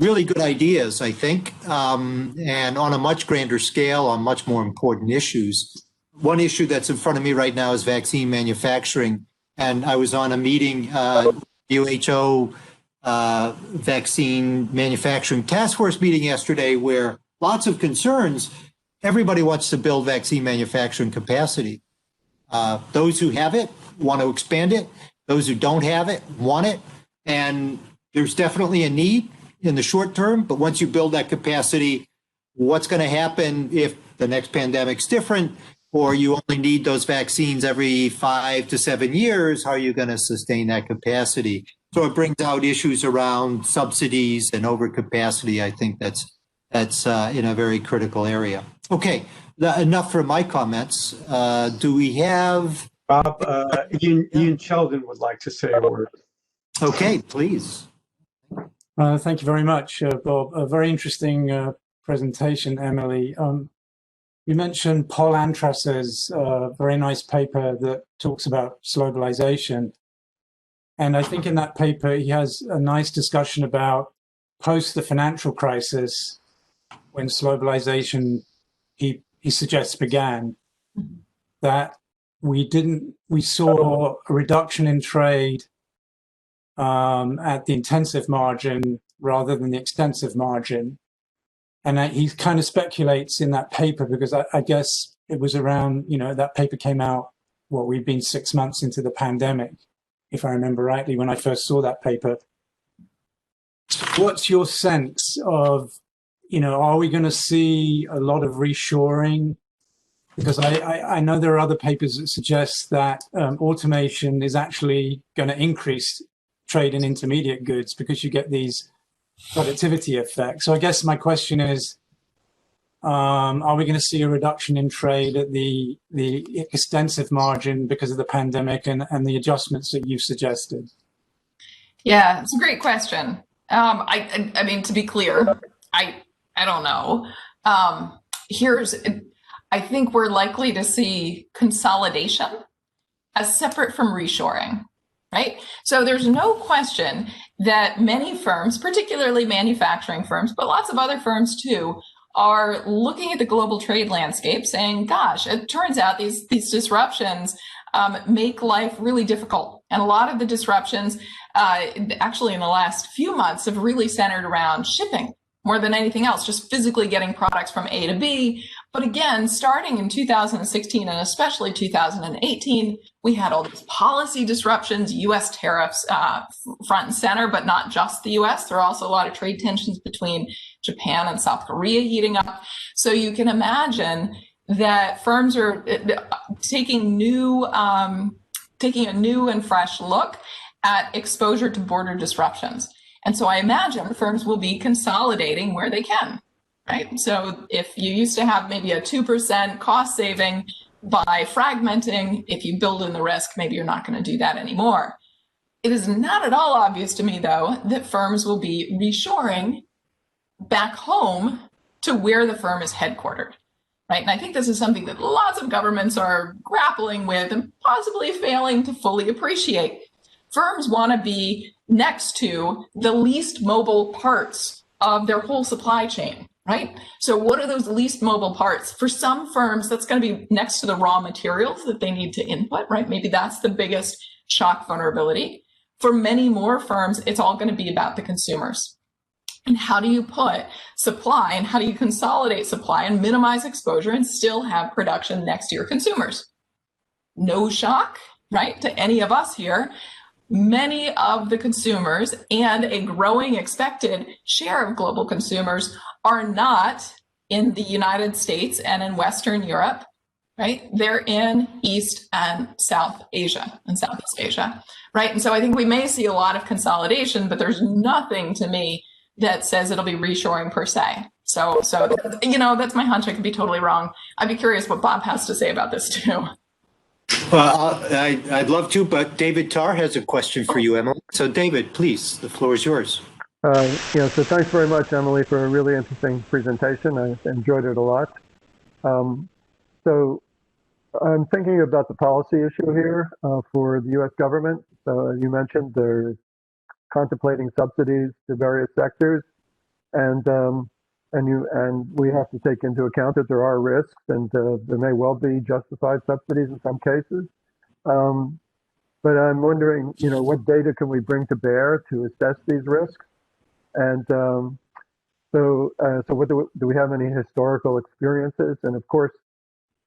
really good ideas, I think, and on a much grander scale, on much more important issues. One issue that's in front of me right now is vaccine manufacturing. And I was on a meeting, WHO vaccine manufacturing task force meeting yesterday, where lots of concerns. Everybody wants to build vaccine manufacturing capacity. Those who have it want to expand it. Those who don't have it want it. And there's definitely a need in the short term, but once you build that capacity, what's going to happen if the next pandemic's different, or you only need those vaccines every 5 to 7 years? How are you going to sustain that capacity? So it brings out issues around subsidies and overcapacity. I think that's in a very critical area. Okay, enough for my comments. Do we have Bob? Ian Sheldon would like to say a word. Okay, please. Thank you very much, Bob. A very interesting presentation, Emily. You mentioned Paul Antras's very nice paper that talks about globalization. And I think in that paper, he has a nice discussion about post the financial crisis, when globalization, he suggests, began, that we saw a reduction in trade at the intensive margin rather than the extensive margin. And he kind of speculates in that paper, because I guess it was around, that paper came out, we've been 6 months into the pandemic, if I remember rightly, when I first saw that paper. What's your sense of, are we going to see a lot of reshoring? Because I know there are other papers that suggest that automation is actually going to increase trade in intermediate goods because you get these productivity effects. So I guess my question is, are we going to see a reduction in trade at the extensive margin because of the pandemic and the adjustments that you've suggested? Yeah, it's a great question. I mean, to be clear, I don't know. I think we're likely to see consolidation as separate from reshoring, right? So there's no question that many firms, particularly manufacturing firms, but lots of other firms too, are looking at the global trade landscape saying, gosh, it turns out these disruptions make life really difficult. And a lot of the disruptions actually in the last few months have really centered around shipping, more than anything else, just physically getting products from A to B. But again, starting in 2016 and especially 2018, we had all these policy disruptions, US tariffs front and center, but not just the US. There are also a lot of trade tensions between Japan and South Korea heating up. So you can imagine that firms are taking a new and fresh look at exposure to border disruptions. And so I imagine firms will be consolidating where they can, right? So if you used to have maybe a 2% cost saving by fragmenting, if you build in the risk, maybe you're not going to do that anymore. It is not at all obvious to me, though, that firms will be reshoring back home to where the firm is headquartered, right? And I think this is something that lots of governments are grappling with and possibly failing to fully appreciate. Firms want to be next to the least mobile parts of their whole supply chain, right? So what are those least mobile parts? For some firms, that's going to be next to the raw materials that they need to input, right? Maybe that's the biggest shock vulnerability. For many more firms, it's all going to be about the consumers. And how do you put supply and how do you consolidate supply and minimize exposure and still have production next to your consumers? No shock, right, to any of us here. Many of the consumers and a growing expected share of global consumers are not in the United States and in Western Europe, right? They're in East and South Asia and Southeast Asia, right? And so I think we may see a lot of consolidation, but there's nothing to me that says it'll be reshoring per se. So that's my hunch. I could be totally wrong. I'd be curious what Bob has to say about this too. Well, I'd love to, but David Tarr has a question for you, Emily. So David, please, the floor is yours. So thanks very much, Emily, for a really interesting presentation. I enjoyed it a lot. So I'm thinking about the policy issue here for the U.S. government. So you mentioned they're contemplating subsidies to various sectors, and we have to take into account that there are risks, and there may well be justified subsidies in some cases. But I'm wondering, what data can we bring to bear to assess these risks? And so what do we have any historical experiences? And of course,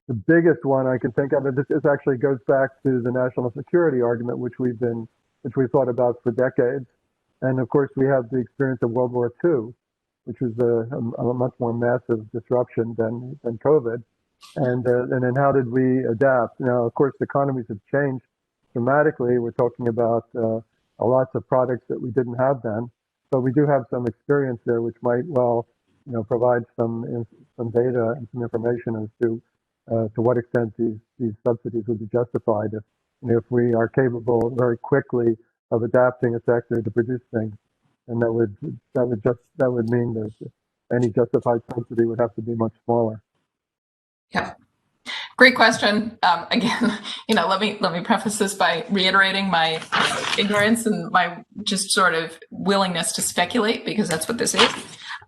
the biggest one I can think of, and this actually goes back to the national security argument, which we've thought about for decades. And of course, we have the experience of World War II, which was a much more massive disruption than COVID. And then how did we adapt? Now, of course, the economies have changed dramatically. We're talking about lots of products that we didn't have then, but we do have some experience there, which might provide some data and some information as to what extent these subsidies would be justified if we are capable very quickly of adapting a sector to produce things. And that would mean that any justified subsidy would have to be much smaller. Yeah, great question. Again, let me preface this by reiterating my ignorance and my just sort of willingness to speculate, because that's what this is.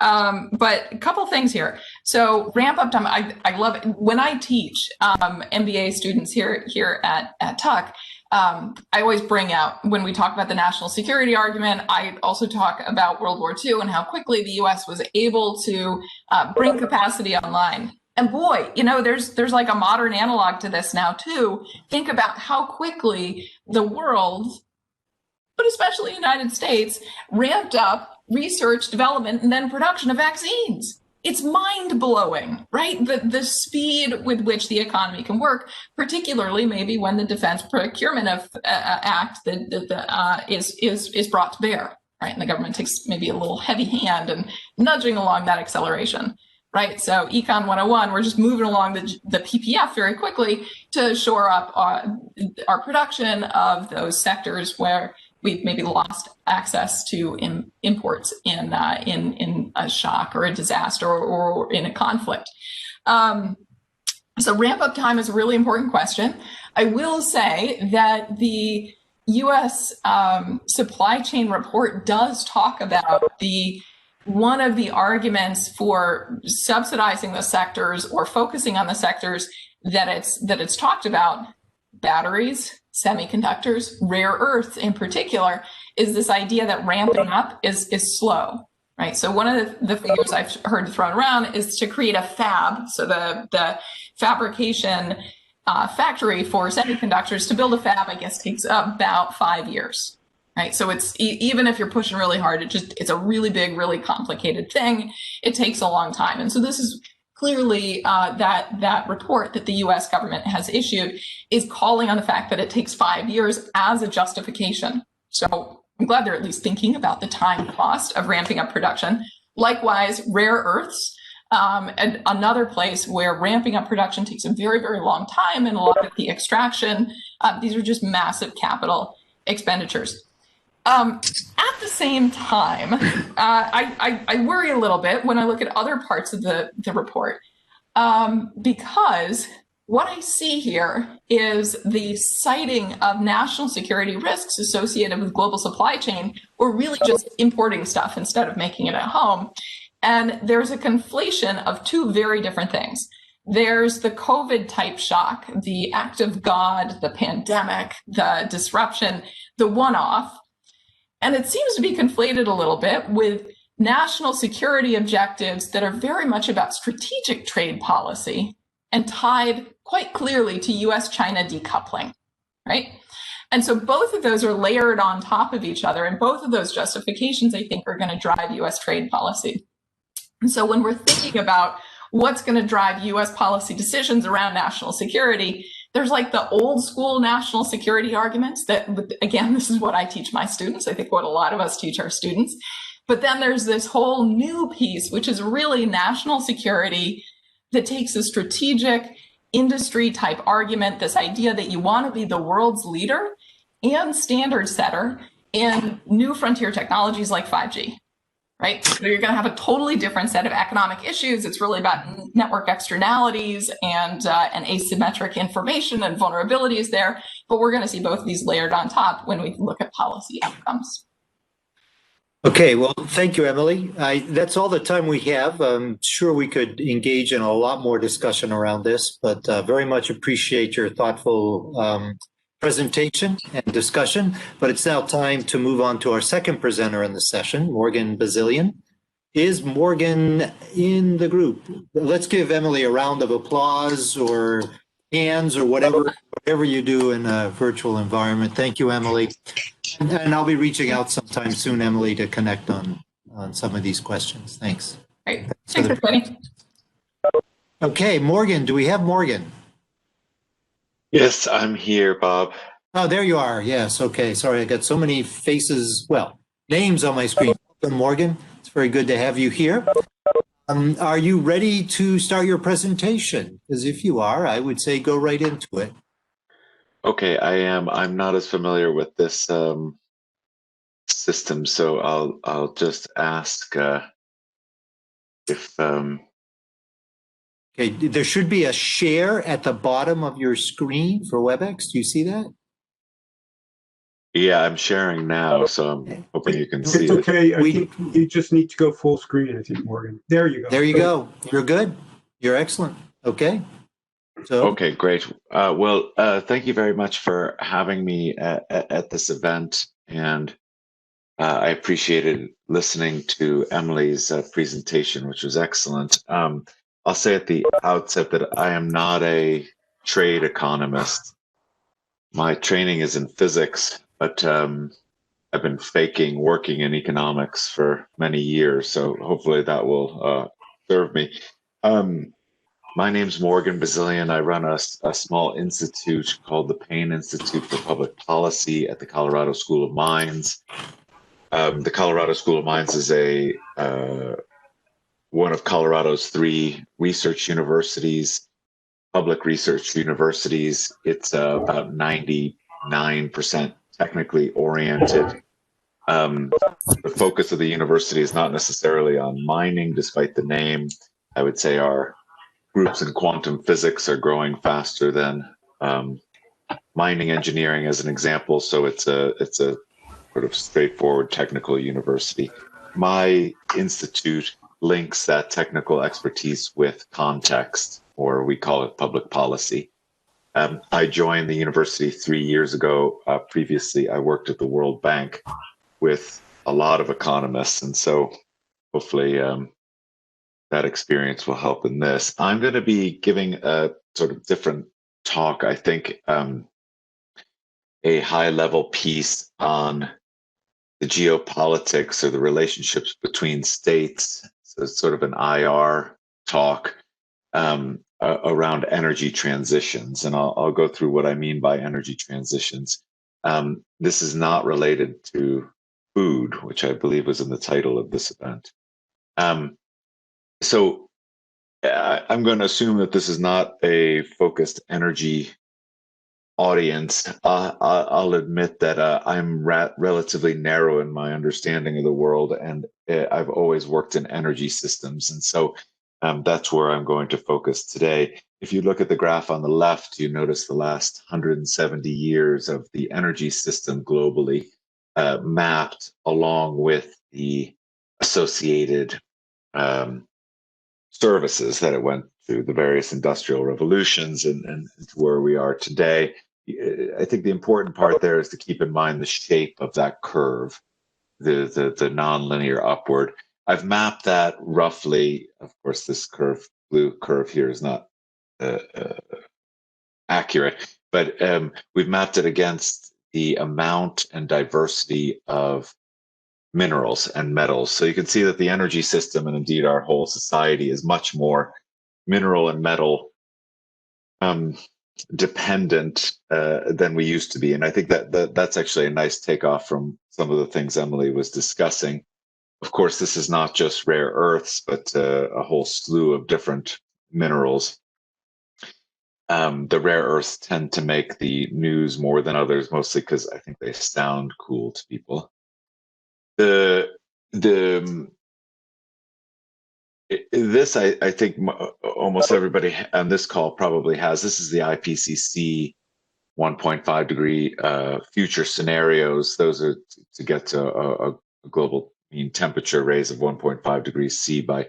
But a couple things here. So ramp up time. I love it when I teach MBA students here at Tuck. I always bring out, when we talk about the national security argument, I also talk about World War II and how quickly the US was able to bring capacity online. And boy, there's like a modern analog to this now too. Think about how quickly the world, but especially the United States, ramped up research, development, and then production of vaccines. It's mind-blowing, right? The speed with which the economy can work, particularly maybe when the Defense Procurement Act is brought to bear, right? And the government takes maybe a little heavy hand and nudging along that acceleration, right? So Econ 101, we're just moving along the PPF very quickly to shore up our production of those sectors where we've maybe lost access to imports in a shock or a disaster or in a conflict. So ramp up time is a really important question. I will say that the U.S. supply chain report does talk about one of the arguments for subsidizing the sectors or focusing on the sectors that it's talked about, batteries, semiconductors, rare earths in particular, is this idea that ramping up is slow, right? So one of the figures I've heard thrown around is to create a fab, so the fabrication factory for semiconductors. To build a fab, I guess, takes about 5 years, right? So it's even if you're pushing really hard, it's a really big, really complicated thing. It takes a long time, and so this is clearly that report that the U.S. government has issued is calling on the fact that it takes 5 years as a justification. So I'm glad they're at least thinking about the time cost of ramping up production. Likewise, rare earths, and another place where ramping up production takes a very, very long time, and a lot of the extraction, these are just massive capital expenditures. At the same time, I worry a little bit when I look at other parts of the report, because what I see here is the citing of national security risks associated with global supply chain, or really just importing stuff instead of making it at home. And there's a conflation of two very different things. There's the COVID type shock, the act of God, the pandemic, the disruption, the one-off. And it seems to be conflated a little bit with national security objectives that are very much about strategic trade policy and tied quite clearly to US-China decoupling, right? And so both of those are layered on top of each other, and both of those justifications, I think, are going to drive US trade policy. And so when we're thinking about what's going to drive US policy decisions around national security, there's like the old school national security arguments that, again, this is what I teach my students. I think what a lot of us teach our students. But then there's this whole new piece, which is really national security that takes a strategic industry type argument, this idea that you want to be the world's leader and standard setter in new frontier technologies like 5G. Right? So you're going to have a totally different set of economic issues. It's really about network externalities and asymmetric information and vulnerabilities there. But we're going to see both of these layered on top when we look at policy outcomes. Okay, well, thank you, Emily. That's all the time we have. I'm sure we could engage in a lot more discussion around this, but very much appreciate your thoughtful presentation and discussion. But it's now time to move on to our second presenter in the session, Morgan Bazilian. Is Morgan in the group? Let's give Emily a round of applause or hands or whatever you do in a virtual environment. Thank you, Emily. And I'll be reaching out sometime soon, Emily, to connect on some of these questions. Thanks. Great. Thanks, everybody. Okay, Morgan, do we have Morgan? Yes, I'm here, Bob. Oh, there you are. Yes. Okay. Sorry, I got so many faces, well, names on my screen. Welcome, Morgan. It's very good to have you here. Are you ready to start your presentation? Because if you are, I would say go right into it. Okay, I am. I'm not as familiar with this system, so I'll just ask if Okay, there should be a share at the bottom of your screen for WebEx. Do you see that? yeah, I'm sharing now, so I'm hoping you can see It's it. okay. I think you just need to go full screen, I think, Morgan. There you go. There you go. You're good. You're excellent. Okay. So Okay, great. Well, thank you very much for having me at this event, and I appreciated listening to Emily's presentation, which was excellent. I'll say at the outset that I am not a trade economist. My training is in physics, but I've been working in economics for many years, so hopefully that will serve me. My name's Morgan Bazilian. I run a small institute called the Payne Institute for Public Policy at the Colorado School of Mines. The Colorado School of Mines is one of Colorado's 3 research universities, public research universities. It's about 99% technically oriented. The focus of the university is not necessarily on mining, despite the name. I would say our groups in quantum physics are growing faster than mining engineering, as an example. So it's a sort of straightforward technical university. My institute links that technical expertise with context, or we call it public policy. I joined the university 3 years ago. Previously, I worked at the World Bank with a lot of economists, and so hopefully that experience will help in this. I'm going to be giving a sort of different talk, I think, a high-level piece on the geopolitics or the relationships between states. So it's sort of an IR talk around energy transitions, and I'll go through what I mean by energy transitions. This is not related to food, which I believe was in the title of this event. So I'm going to assume that this is not a focused energy audience. I'll admit that I'm relatively narrow in my understanding of the world, and I've always worked in energy systems, and so that's where I'm going to focus today. If you look at the graph on the left, you notice the last 170 years of the energy system globally mapped along with the associated services that it went through, the various industrial revolutions and to where we are today. I think the important part there is to keep in mind the shape of that curve, the nonlinear upward. I've mapped that roughly. Of course, this blue curve here is not accurate, but we've mapped it against the amount and diversity of minerals and metals. So you can see that the energy system, and indeed our whole society, is much more mineral and metal dependent than we used to be. And I think that's actually a nice takeoff from some of the things Emily was discussing. Of course, this is not just rare earths, but a whole slew of different minerals. The rare earths tend to make the news more than others, mostly because I think they sound cool to people. This, I think almost everybody on this call probably has. This is the IPCC 1.5 degree future scenarios. Those are to get to a global mean temperature raise of 1.5 degrees C by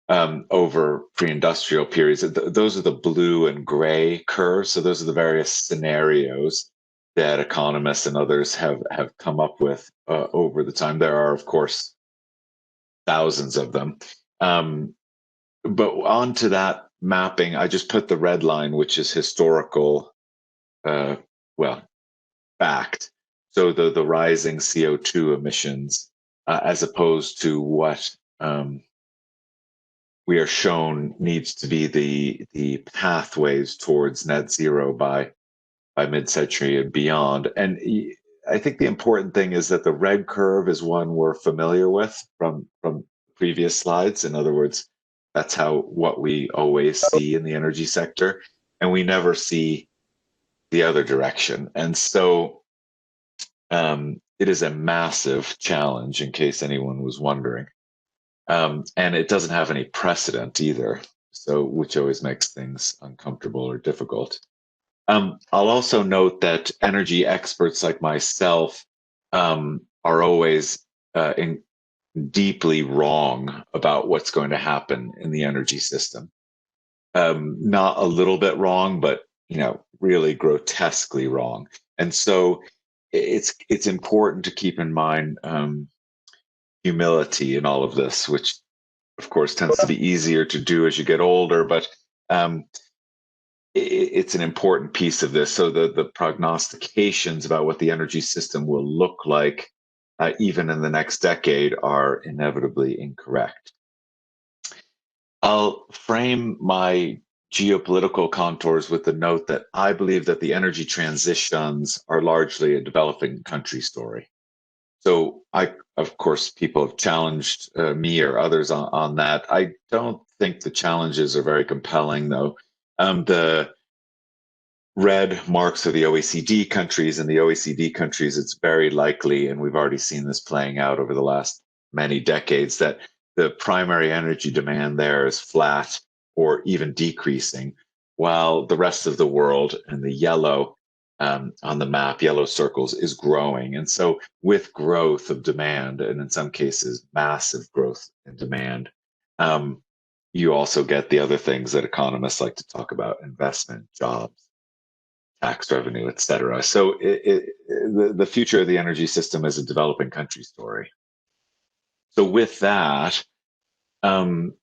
over pre-industrial periods. Those are the blue and gray curves. So those are the various scenarios that economists and others have come up with over the time. There are, of course, thousands of them. But onto that mapping, I just put the red line, which is historical, fact. So the rising CO2 emissions, as opposed to what we are shown needs to be the pathways towards net zero by mid-century and beyond. And I think the important thing is that the red curve is one we're familiar with from previous slides. In other words, that's what we always see in the energy sector, and we never see the other direction. And so it is a massive challenge, in case anyone was wondering. And it doesn't have any precedent either, so which always makes things uncomfortable or difficult. I'll also note that energy experts like myself are always deeply wrong about what's going to happen in the energy system. Not a little bit wrong, but really grotesquely wrong. And so it's important to keep in mind humility in all of this, which of course tends to be easier to do as you get older, but it's an important piece of this. So the prognostications about what the energy system will look like even in the next decade are inevitably incorrect. I'll frame my geopolitical contours with the note that I believe that the energy transitions are largely a developing country story. So of course, people have challenged me or others on that. I don't think the challenges are very compelling, though. The red marks are the OECD countries, and the OECD countries, it's very likely, and we've already seen this playing out over the last many decades, that the primary energy demand there is flat or even decreasing, while the rest of the world, and the yellow on the map, yellow circles, is growing. And so with growth of demand, and in some cases massive growth in demand, you also get the other things that economists like to talk about: investment, jobs, tax revenue, et cetera. So the future of the energy system is a developing country story. So with that, I've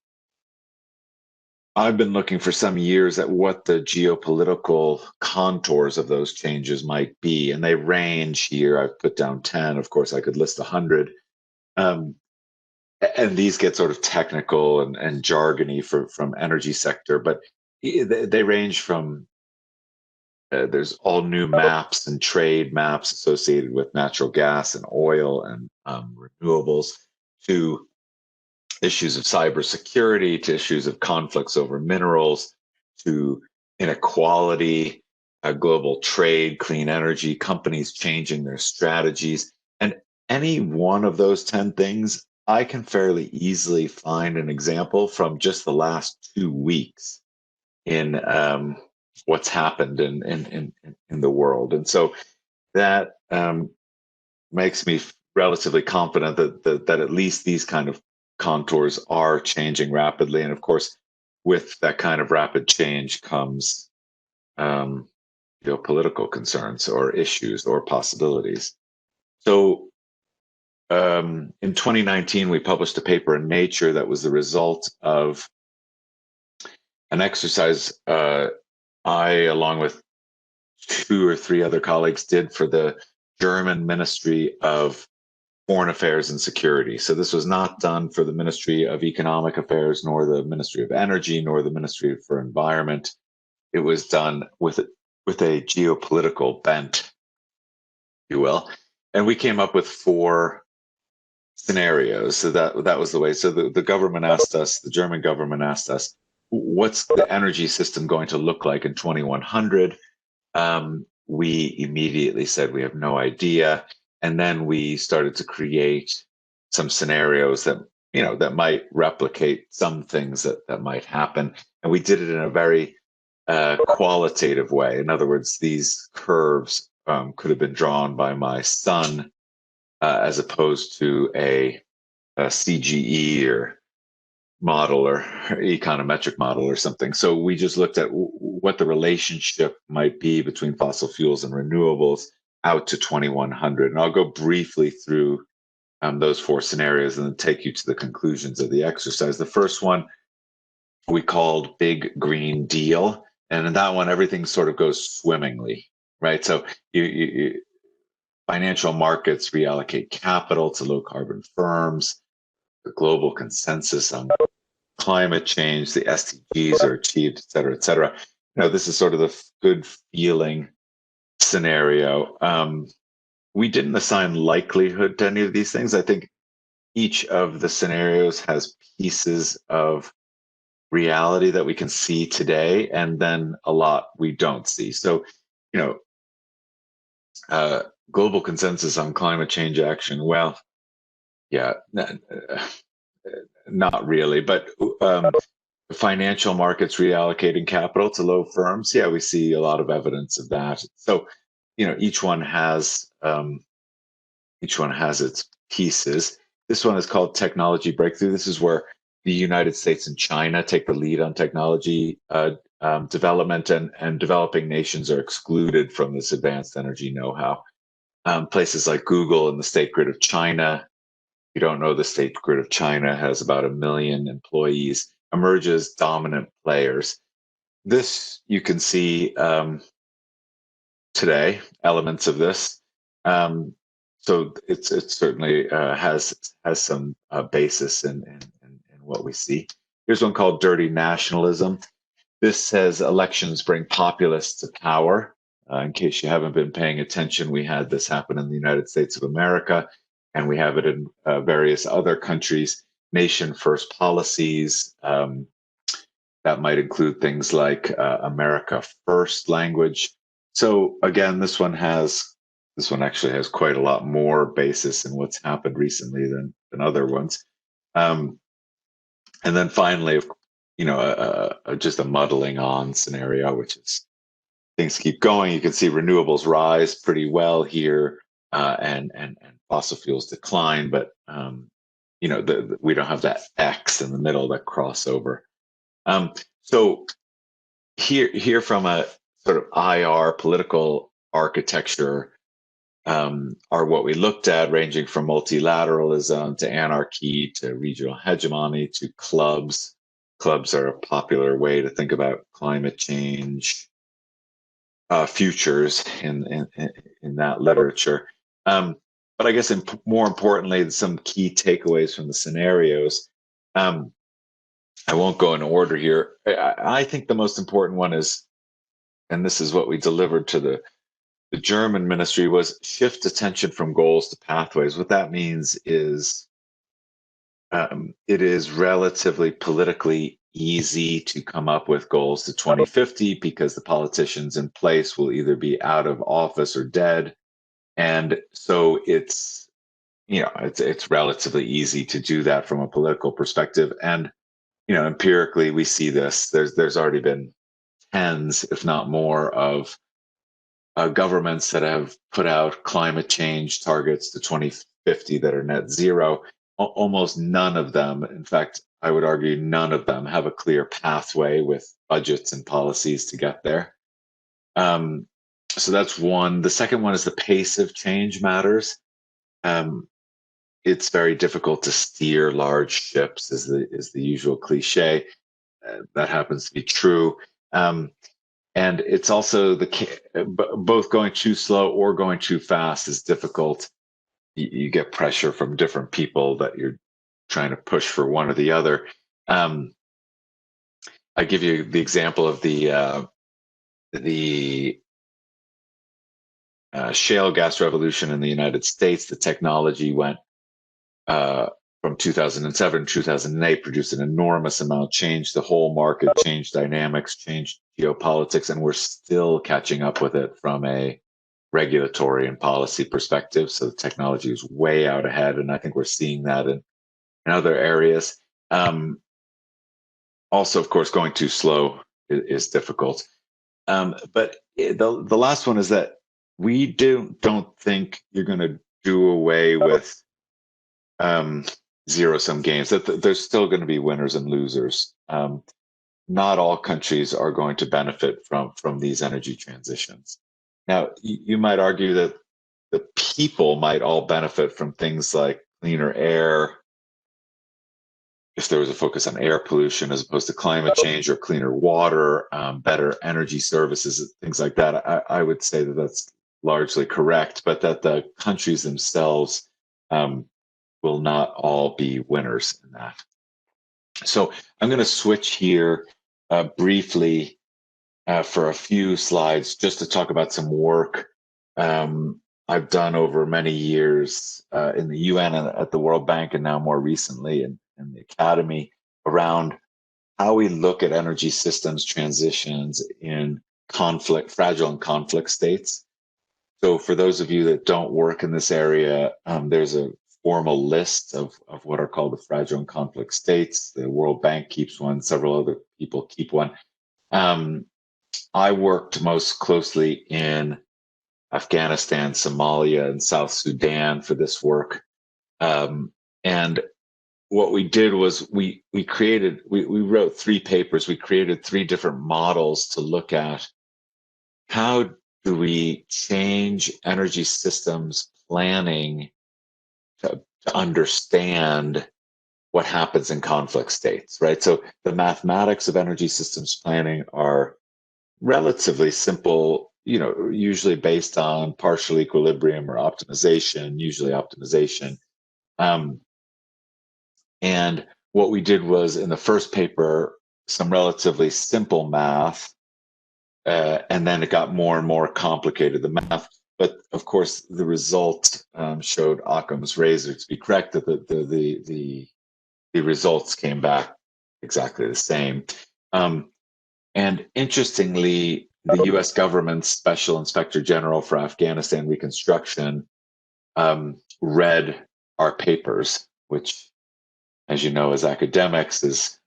been looking for some years at what the geopolitical contours of those changes might be, and they range here. I've put down 10. Of course, I could list 100. And these get sort of technical and jargony from energy sector, but they range from there's all new maps and trade maps associated with natural gas and oil and renewables, to issues of cybersecurity, to issues of conflicts over minerals, to inequality, global trade, clean energy, companies changing their strategies. And any one of those 10 things, I can fairly easily find an example from just the last 2 weeks in what's happened in the world. And so that makes me relatively confident that at least these kind of contours are changing rapidly. And of course, with that kind of rapid change comes geopolitical concerns or issues or possibilities. So in 2019, we published a paper in Nature that was the result of an exercise I, along with 2 or 3 other colleagues, did for the German Ministry of Foreign Affairs and Security. So this was not done for the Ministry of Economic Affairs, nor the Ministry of Energy, nor the Ministry for Environment. It was done with a geopolitical bent, if you will. And we came up with 4 scenarios. So that was the way. So the government asked us, the German government asked us, what's the energy system going to look like in 2100? We immediately said we have no idea. And then we started to create some scenarios that, that might replicate some things that might happen. And we did it in a very qualitative way. In other words, these curves could have been drawn by my son as opposed to a CGE or model or econometric model or something. So we just looked at what the relationship might be between fossil fuels and renewables out to 2100. And I'll go briefly through those 4 scenarios and then take you to the conclusions of the exercise. The first one we called Big Green Deal. And in that one, everything sort of goes swimmingly, right? So you financial markets reallocate capital to low carbon firms. The global consensus on climate change, the SDGs are achieved, et cetera, et cetera. This is sort of the good feeling scenario. We didn't assign likelihood to any of these things. I think each of the scenarios has pieces of reality that we can see today, and then a lot we don't see. So, global consensus on climate change action. Well, yeah, not really, but financial markets reallocating capital to low firms. Yeah, we see a lot of evidence of that. So, each one has its pieces. This one is called technology breakthrough. This is where the United States and China take the lead on technology development, and developing nations are excluded from this advanced energy know-how. Places like Google and the State Grid of China, you don't know, the State Grid of China has about 1 million employees, emerge as dominant players. This, you can see today, elements of this. So it certainly has some basis in what we see. Here's one called Dirty Nationalism. This says elections bring populists to power. In case you haven't been paying attention, we had this happen in the United States of America, and we have it in various other countries. Nation first policies that might include things like America first language. So again, this one actually has quite a lot more basis in what's happened recently than other ones. And then finally, just a muddling on scenario, which is things keep going. You can see renewables rise pretty well here, and fossil fuels decline, but we don't have that X in the middle, that crossover. So here from a sort of IR political architecture are what we looked at, ranging from multilateralism to anarchy to regional hegemony to clubs. Clubs are a popular way to think about climate change futures in that literature. But I guess more importantly, some key takeaways from the scenarios. I won't go in order here. I think the most important one is, and this is what we delivered to the German ministry, was shift attention from goals to pathways. What that means is it is relatively politically easy to come up with goals to 2050 because the politicians in place will either be out of office or dead. And so it's relatively easy to do that from a political perspective. And empirically we see this. There's already been tens, if not more, of governments that have put out climate change targets to 2050 that are net zero. Almost none of them, in fact, I would argue none of them, have a clear pathway with budgets and policies to get there. So that's one. The second one is the pace of change matters. It's very difficult to steer large ships, is the usual cliche. That happens to be true. And it's also both going too slow or going too fast is difficult. You get pressure from different people that you're trying to push for one or the other. I give you the example of the shale gas revolution in the United States. The technology went from 2007 to 2008, produced an enormous amount, changed the whole market, changed dynamics, changed geopolitics, and we're still catching up with it from a regulatory and policy perspective. So the technology is way out ahead, and I think we're seeing that in other areas. Also, of course, going too slow is difficult. But the last one is that we don't think you're going to do away with zero-sum games. That there's still going to be winners and losers. Not all countries are going to benefit from these energy transitions. Now, you might argue that the people might all benefit from things like cleaner air, if there was a focus on air pollution as opposed to climate change, or cleaner water, better energy services, things like that. I would say that that's largely correct, but that the countries themselves will not all be winners in that. So I'm going to switch here briefly for a few slides just to talk about some work I've done over many years in the UN and at the World Bank, and now more recently in the Academy, around how we look at energy systems transitions in fragile and conflict states. So for those of you that don't work in this area, there's a formal list of what are called the fragile and conflict states. The World Bank keeps one, several other people keep one. I worked most closely in Afghanistan, Somalia, and South Sudan for this work. And what we did was we wrote 3 papers. We created 3 different models to look at how do we change energy systems planning to understand what happens in conflict states, right? So the mathematics of energy systems planning are relatively simple, usually based on partial equilibrium or optimization, usually optimization. And what we did was, in the first paper, some relatively simple math, and then it got more and more complicated, the math. But of course, the result showed Occam's razor. To be correct, that the results came back exactly the same. And interestingly, the U.S. government's Special Inspector General for Afghanistan Reconstruction read our papers, which, as you know, as academics, is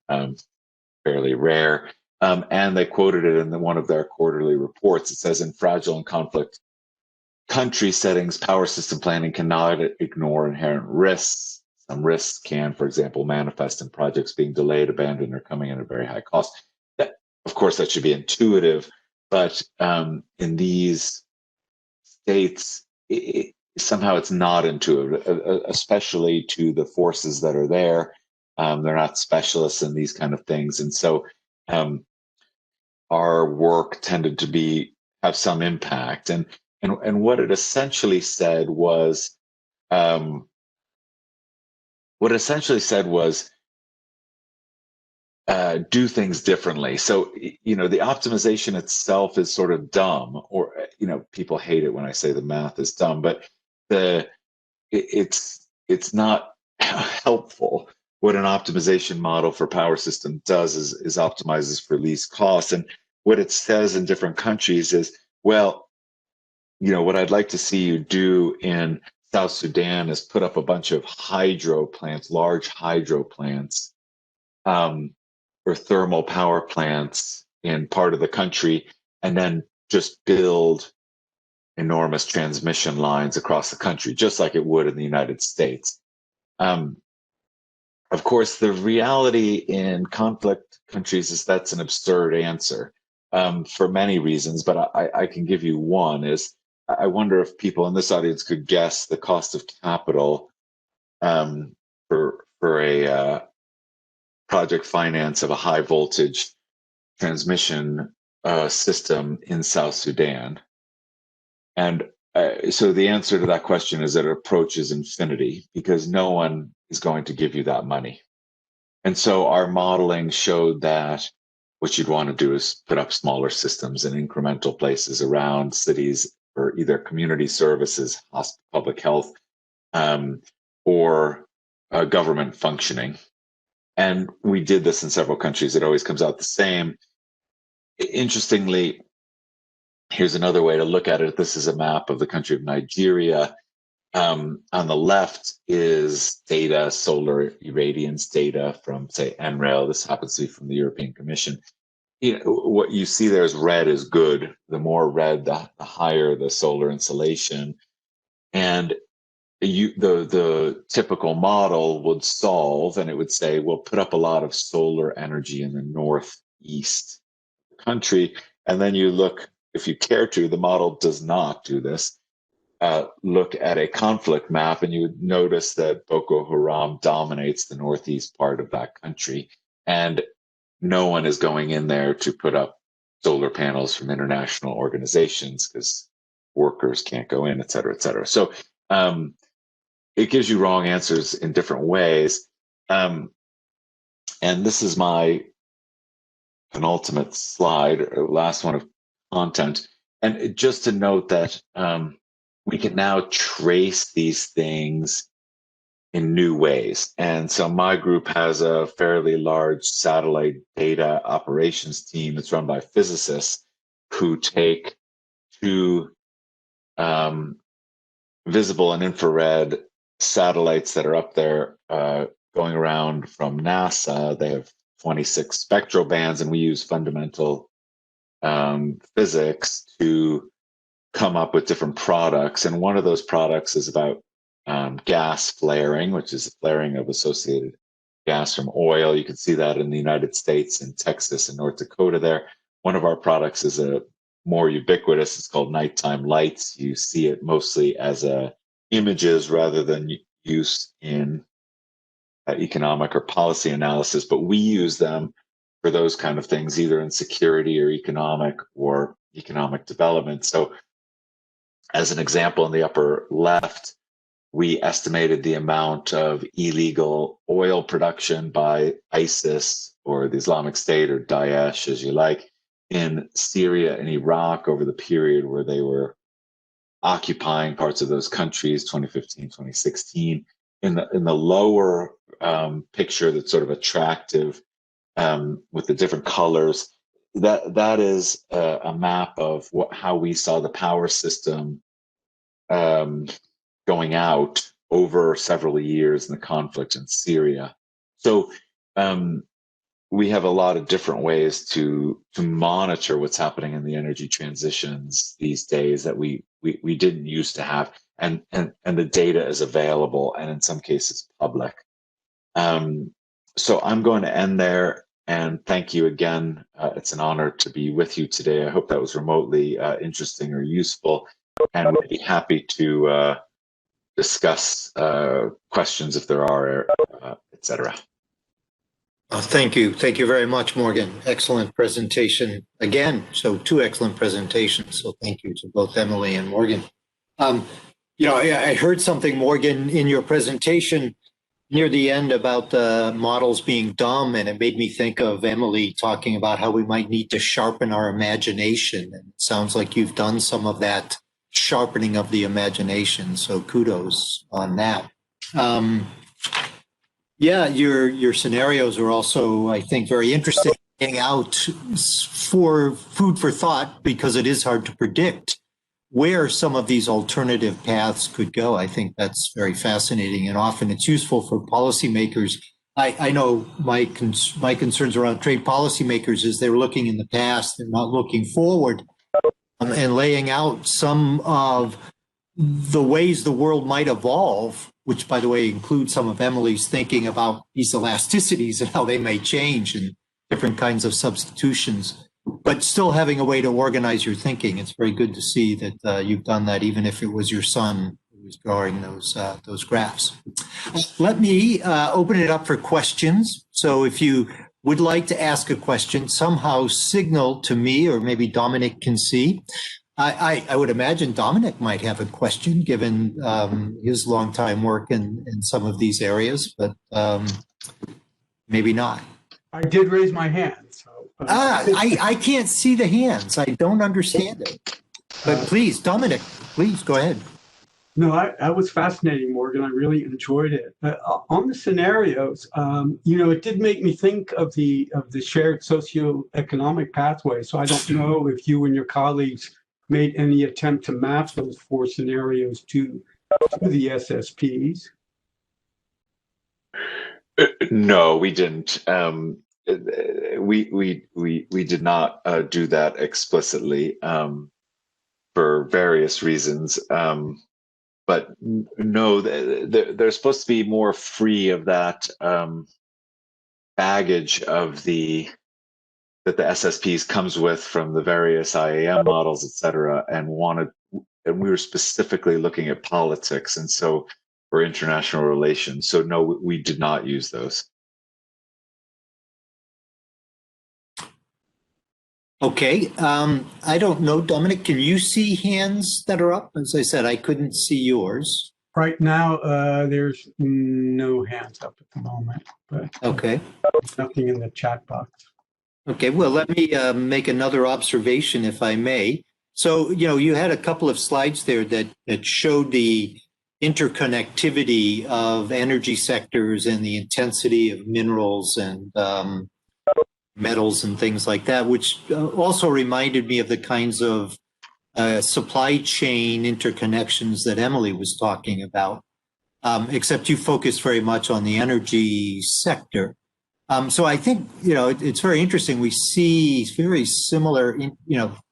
fairly rare. And they quoted it in one of their quarterly reports. It says, in fragile and conflict country settings, power system planning cannot ignore inherent risks. Some risks can, for example, manifest in projects being delayed, abandoned, or coming at a very high cost. Of course, that should be intuitive, but in these states, somehow it's not intuitive, especially to the forces that are there. They're not specialists in these kind of things, and so our work tended to have some impact. And what it essentially said was, do things differently. So, the optimization itself is sort of dumb, or, people hate it when I say the math is dumb, but it's not helpful. What an optimization model for power system does is optimizes for least cost. And what it says in different countries is, well, what I'd like to see you do in South Sudan is put up a bunch of hydro plants, large hydro plants, or thermal power plants in part of the country, and then just build enormous transmission lines across the country, just like it would in the United States. Of course, the reality in conflict countries is that's an absurd answer, for many reasons, but I can give you one. Is I wonder if people in this audience could guess the cost of capital for a project finance of a high voltage transmission system in South Sudan. And so the answer to that question is that it approaches infinity, because no one is going to give you that money. And so our modeling showed that what you'd want to do is put up smaller systems in incremental places around cities for either community services, public health, or government functioning. And we did this in several countries. It always comes out the same. Interestingly, here's another way to look at it. This is a map of the country of Nigeria. On the left is data, solar irradiance data from, say, NREL. This happens to be from the European Commission. What you see there is red is good. The more red, the higher the solar insolation. And the typical model would solve, and it would say, we'll put up a lot of solar energy in the northeast of the country. And then you look, if you care to, the model does not do this. Look at a conflict map, and you would notice that Boko Haram dominates the northeast part of that country. And no one is going in there to put up solar panels from international organizations because workers can't go in, et cetera, et cetera. So it gives you wrong answers in different ways. And this is my penultimate slide, last one of content. And just to note that we can now trace these things in new ways. And so my group has a fairly large satellite data operations team. It's run by physicists who take two visible and infrared satellites that are up there going around from NASA. They have 26 spectral bands, and we use fundamental physics to come up with different products. And one of those products is about gas flaring, which is the flaring of associated gas from oil. You can see that in the United States, in Texas and North Dakota there. One of our products is a more ubiquitous. It's called nighttime lights. You see it mostly as images rather than use in economic or policy analysis, but we use them for those kind of things, either in security or economic development. So as an example, in the upper left, we estimated the amount of illegal oil production by ISIS, or the Islamic State, or Daesh, as you like, in Syria and Iraq over the period where they were occupying parts of those countries, 2015, 2016. In the lower picture that's sort of attractive with the different colors, that is a map of how we saw the power system going out over several years in the conflict in Syria. So we have a lot of different ways to monitor what's happening in the energy transitions these days that we didn't used to have, and the data is available and in some cases public. So I'm going to end there, and thank you again. It's an honor to be with you today. I hope that was remotely interesting or useful. and we'd be happy to discuss questions if there are, etc. Thank you. Thank you very much, Morgan. Excellent presentation again. So 2 excellent presentations. So thank you to both Emily and Morgan. I heard something, Morgan, in your presentation near the end about the models being dumb, and it made me think of Emily talking about how we might need to sharpen our imagination. And it sounds like you've done some of that sharpening of the imagination. So kudos on that. Your scenarios are also, I think, very interesting, out for food for thought, because it is hard to predict where some of these alternative paths could go. I think that's very fascinating, and often it's useful for policymakers. I know my concerns around trade policymakers is they're looking in the past, they're not looking forward, and laying out some of the ways the world might evolve, which, by the way, includes some of Emily's thinking about these elasticities and how they may change and different kinds of substitutions, but still having a way to organize your thinking. It's very good to see that you've done that, even if it was your son who was drawing those graphs. Let me open it up for questions. So if you would like to ask a question, somehow signal to me, or maybe Dominic can see. I would imagine Dominic might have a question, given his longtime work in some of these areas, but maybe not. I did raise my hand. So, I can't see the hands. I don't understand it. But please, Dominic, please go ahead. No, that was fascinating, Morgan. I really enjoyed it. On the scenarios, it did make me think of the shared socioeconomic pathway. So I don't know if you and your colleagues made any attempt to map those 4 scenarios to the SSPs. No, we didn't. We did not do that explicitly for various reasons. But no, they're supposed to be more free of that baggage of that the SSPs comes with from the various IAM models, et cetera, and we were specifically looking at politics, and so for international relations. So no, we did not use those. Okay. I don't know, Dominic, can you see hands that are up? As I said, I couldn't see yours. Right now, there's no hands up at the moment, but Okay. nothing in the chat box. Okay, well, let me make another observation, if I may. So, you had a couple of slides there that showed the interconnectivity of energy sectors and the intensity of minerals and metals and things like that, which also reminded me of the kinds of supply chain interconnections that Emily was talking about, except you focus very much on the energy sector. So I think, it's very interesting. We see very similar,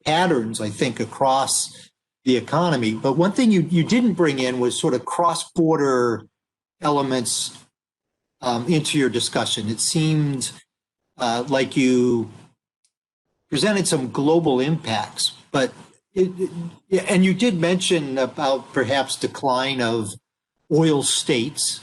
patterns, I think, across the economy. But one thing you didn't bring in was sort of cross-border elements into your discussion. It seemed like you presented some global impacts, but and you did mention about perhaps decline of oil states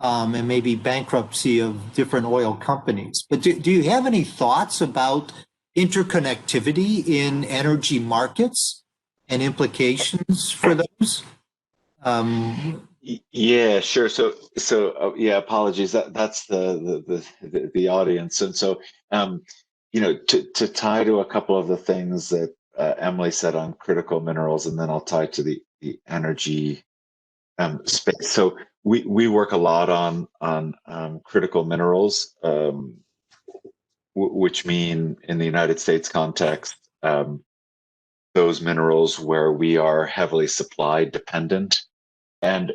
and maybe bankruptcy of different oil companies. But do you have any thoughts about interconnectivity in energy markets and implications for those? Yeah, sure. So yeah, apologies. That's the audience, and so to tie to a couple of the things that Emily said on critical minerals, and then I'll tie to the energy space. So we work a lot on critical minerals, which mean in the United States context, those minerals where we are heavily supply dependent. And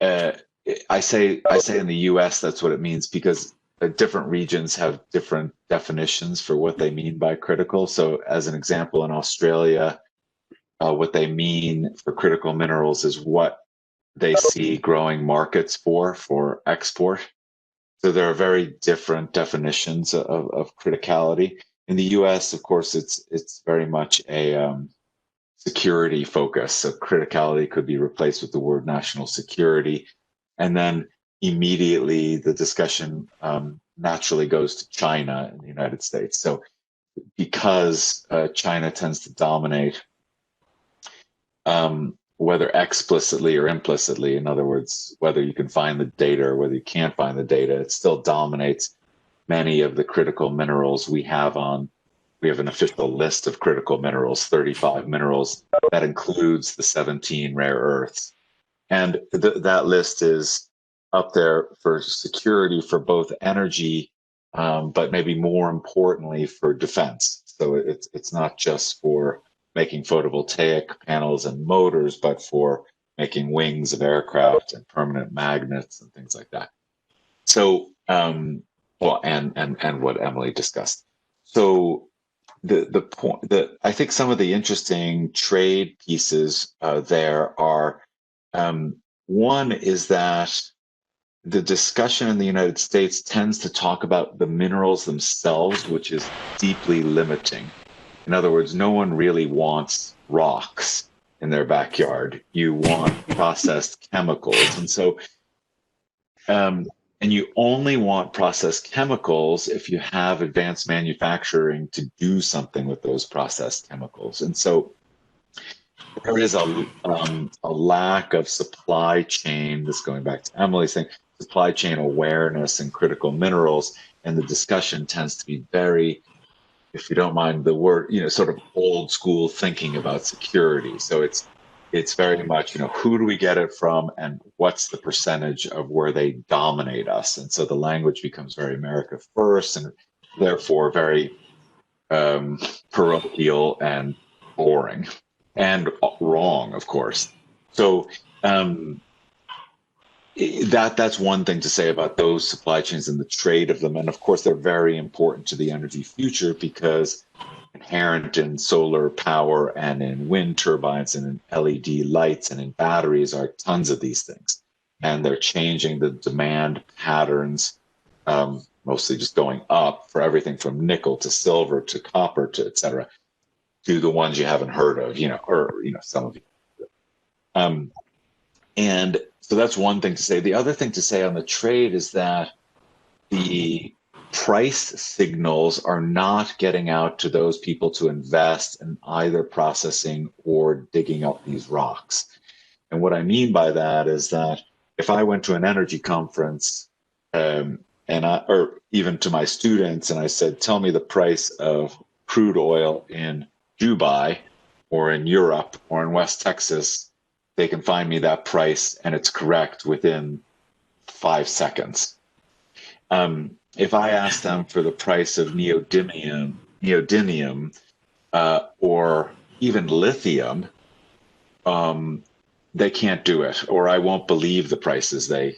I say in the U.S. that's what it means, because different regions have different definitions for what they mean by critical. So as an example, in Australia, what they mean for critical minerals is what they see growing markets for export. So there are very different definitions of criticality. In the U.S., of course, it's very much a security focus. So criticality could be replaced with the word national security. And then immediately the discussion naturally goes to China and the United States. So because China tends to dominate, whether explicitly or implicitly, in other words, whether you can find the data or whether you can't find the data, it still dominates many of the critical minerals we have on. We have an official list of critical minerals, 35 minerals, that includes the 17 rare earths. And that list is up there for security for both energy, but maybe more importantly for defense. So it's not just for making photovoltaic panels and motors, but for making wings of aircraft and permanent magnets and things like that. So, well, and what Emily discussed. So the point that I think some of the interesting trade pieces there are, one is that the discussion in the United States tends to talk about the minerals themselves, which is deeply limiting. In other words, no one really wants rocks in their backyard. You want processed chemicals. And so, and you only want processed chemicals if you have advanced manufacturing to do something with those processed chemicals. And so there is a lack of supply chain, this going back to Emily's thing, supply chain awareness in critical minerals. And the discussion tends to be very, if you don't mind the word, sort of old school thinking about security. So it's very much, who do we get it from and what's the percentage of where they dominate us? And so the language becomes very America first and therefore very parochial and boring and wrong, of course. So that's one thing to say about those supply chains and the trade of them. And of course, they're very important to the energy future because inherent in solar power and in wind turbines and in LED lights and in batteries are tons of these things. And they're changing the demand patterns, mostly just going up for everything from nickel to silver to copper to et cetera, to the ones you haven't heard of, or some of you. And so that's one thing to say. The other thing to say on the trade is that the price signals are not getting out to those people to invest in either processing or digging up these rocks. And what I mean by that is that if I went to an energy conference or even to my students and I said, tell me the price of crude oil in Dubai or in Europe or in West Texas, they can find me that price and it's correct within 5 seconds. If I ask them for the price of neodymium, or even lithium, they can't do it, or I won't believe the prices they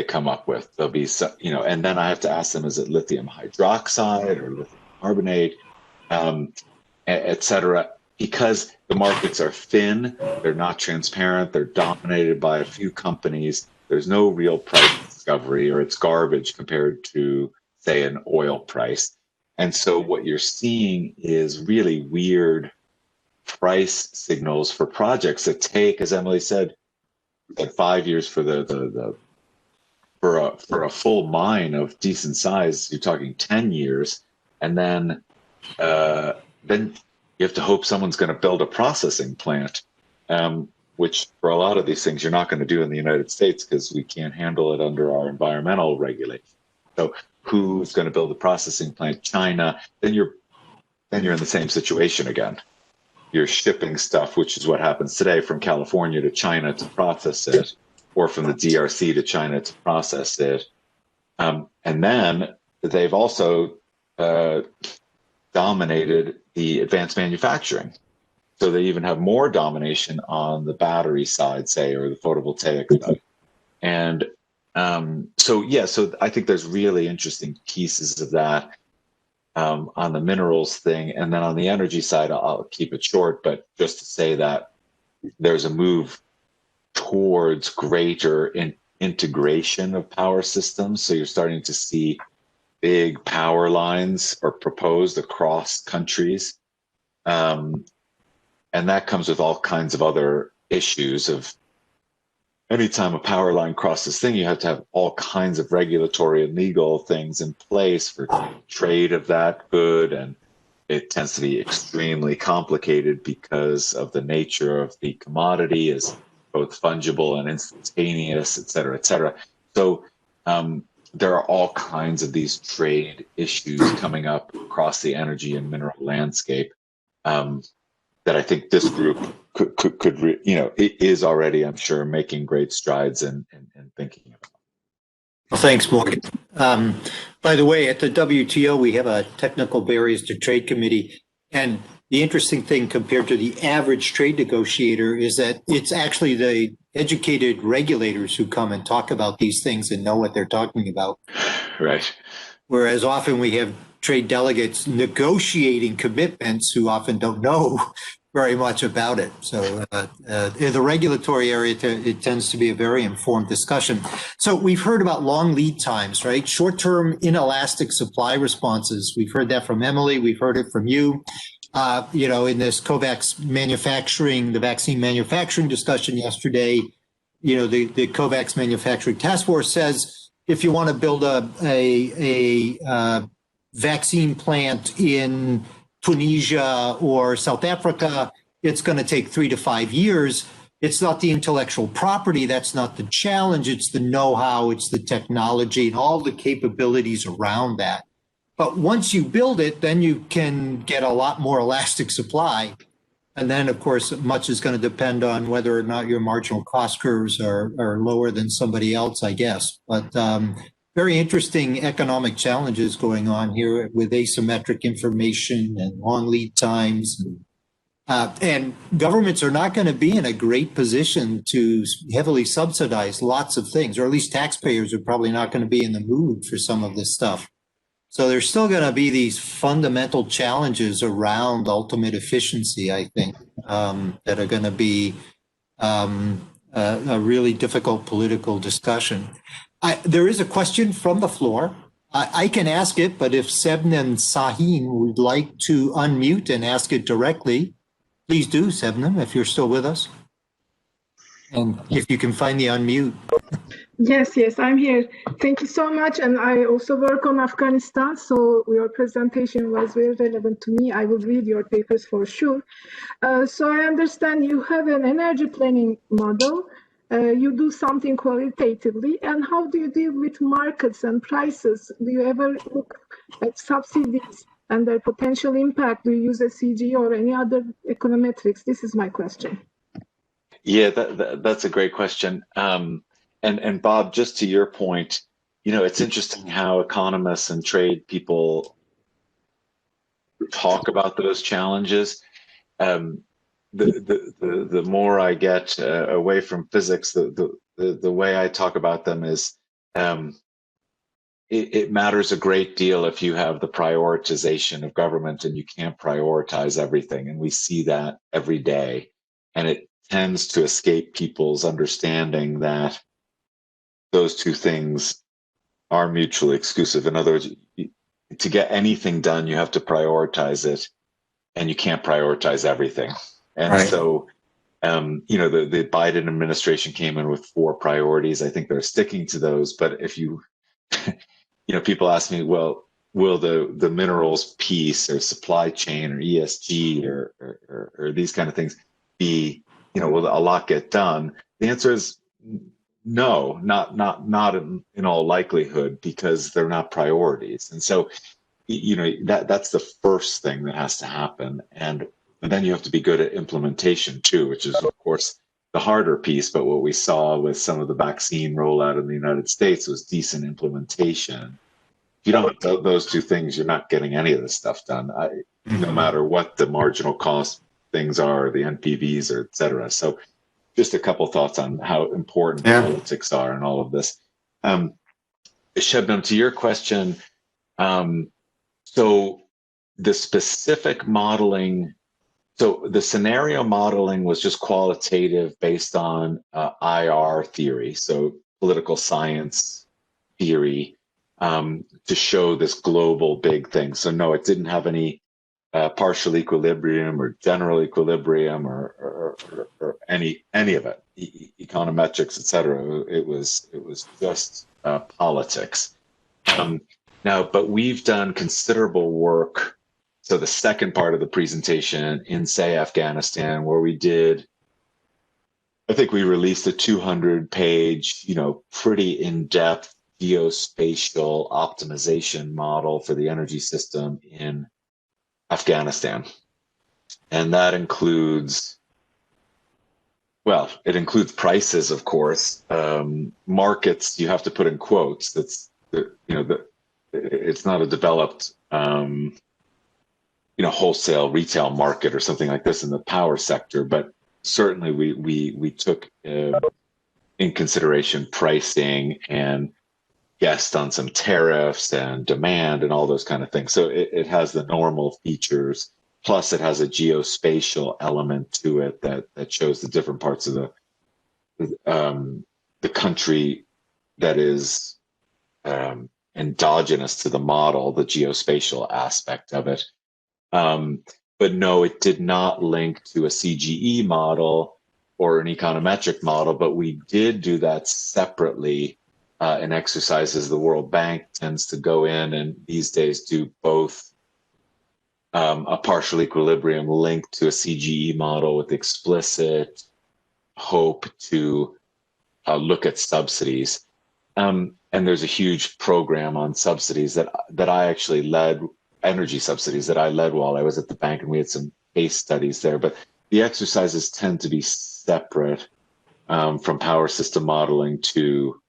come up with. They'll be, and then I have to ask them, is it lithium hydroxide or lithium carbonate, et cetera, because the markets are thin, they're not transparent, they're dominated by a few companies. There's no real price discovery, or it's garbage compared to, say, an oil price. And so what you're seeing is really weird price signals for projects that take, as Emily said, 5 years for for a full mine of decent size. You're talking 10 years, and then you have to hope someone's going to build a processing plant, which for a lot of these things you're not going to do in the United States because we can't handle it under our environmental regulations. So who's going to build a processing plant? China. Then you're in the same situation again. You're shipping stuff, which is what happens today, from California to China to process it, or from the DRC to China to process it. And then they've also dominated the advanced manufacturing. So they even have more domination on the battery side, say, or the photovoltaic side. And so I think there's really interesting pieces of that on the minerals thing. And then on the energy side, I'll keep it short, but just to say that there's a move towards greater integration of power systems. So you're starting to see big power lines are proposed across countries. And And that comes with all kinds of other issues of anytime a power line crosses thing, you have to have all kinds of regulatory and legal things in place for trade of that good. And it tends to be extremely complicated because of the nature of the commodity is both fungible and instantaneous, et cetera, et cetera. So there are all kinds of these trade issues coming up across the energy and mineral landscape that I think this group could it is already, I'm sure, making great strides in thinking about. Well, thanks, Morgan. By the way, at the WTO, we have a technical barriers to trade committee. And the interesting thing compared to the average trade negotiator is that it's actually the educated regulators who come and talk about these things and know what they're talking about. Right. Whereas often we have trade delegates negotiating commitments who often don't know very much about it. So in the regulatory area, it tends to be a very informed discussion. So we've heard about long lead times, right? Short-term inelastic supply responses. We've heard that from Emily. We've heard it from you. In this COVAX manufacturing, the vaccine manufacturing discussion yesterday, the COVAX manufacturing task force says if you want to build a vaccine plant in Tunisia or South Africa, it's going to take 3 to 5 years. It's not the intellectual property. That's not the challenge. It's the know-how. It's the technology and all the capabilities around that. But once you build it, then you can get a lot more elastic supply. And then, of course, much is going to depend on whether or not your marginal cost curves are lower than somebody else, I guess. But very interesting economic challenges going on here with asymmetric information and long lead times. And governments are not going to be in a great position to heavily subsidize lots of things, or at least taxpayers are probably not going to be in the mood for some of this stuff. So there's still going to be these fundamental challenges around ultimate efficiency, I think, that are going to be a really difficult political discussion. There is a question from the floor. I can ask it, but if Sebnem Sahin would like to unmute and ask it directly, please do, Sebnem, if you're still with us. And if you can find the unmute. Yes, I'm here. Thank you so much. And I also work on Afghanistan, so your presentation was very relevant to me. I will read your papers for sure. So I understand you have an energy planning model. You do something qualitatively. And how do you deal with markets and prices? Do you ever look at subsidies and their potential impact? Do you use a CG or any other econometrics? This is my question. Yeah, that's a great question. And Bob, just to your point, it's interesting how economists and trade people talk about those challenges. The more I get away from physics, the way I talk about them is it matters a great deal if you have the prioritization of government and you can't prioritize everything. And we see that every day. And it tends to escape people's understanding that those two things are mutually exclusive. In other words, to get anything done, you have to prioritize it, and you can't prioritize everything. And right. So, the Biden administration came in with 4 priorities. I think they're sticking to those. But if you, people ask me, well, will the minerals piece or supply chain or ESG or these kind of things be, will a lot get done? The answer is no, not in all likelihood, because they're not priorities. And so, that's the first thing that has to happen. And then you have to be good at implementation too, which is of course the harder piece. But what we saw with some of the vaccine rollout in the United States was decent implementation. If you don't have those two things, you're not getting any of this stuff done, no matter what the marginal cost things are, the NPVs, or et cetera. So just a couple thoughts on how important politics are in all of this. Shebnem, to your question, so the specific modeling, so the scenario modeling was just qualitative based on IR theory, so political science theory, to show this global big thing. So no, it didn't have any partial equilibrium or general equilibrium or any of it, econometrics, etc. It was just politics. Now, but we've done considerable work. So the second part of the presentation in, say, Afghanistan, where we did, I think we released a 200-page, pretty in-depth geospatial optimization model for the energy system in Afghanistan. And that includes, well, it includes prices, of course. Markets, you have to put in quotes. It's not a developed, wholesale retail market or something like this in the power sector, but certainly we took in consideration pricing and guessed on some tariffs and demand and all those kind of things. So it has the normal features, plus it has a geospatial element to it that shows the different parts of the country that is endogenous to the model, the geospatial aspect of it. But no, it did not link to a CGE model or an econometric model, but we did do that separately in exercises. The World Bank tends to go in and these days do both a partial equilibrium linked to a CGE model with explicit hope to look at subsidies. And there's a huge program on subsidies that I actually led, energy subsidies that I led while I was at the bank, and we had some case studies there. But the exercises tend to be separate from power system modeling to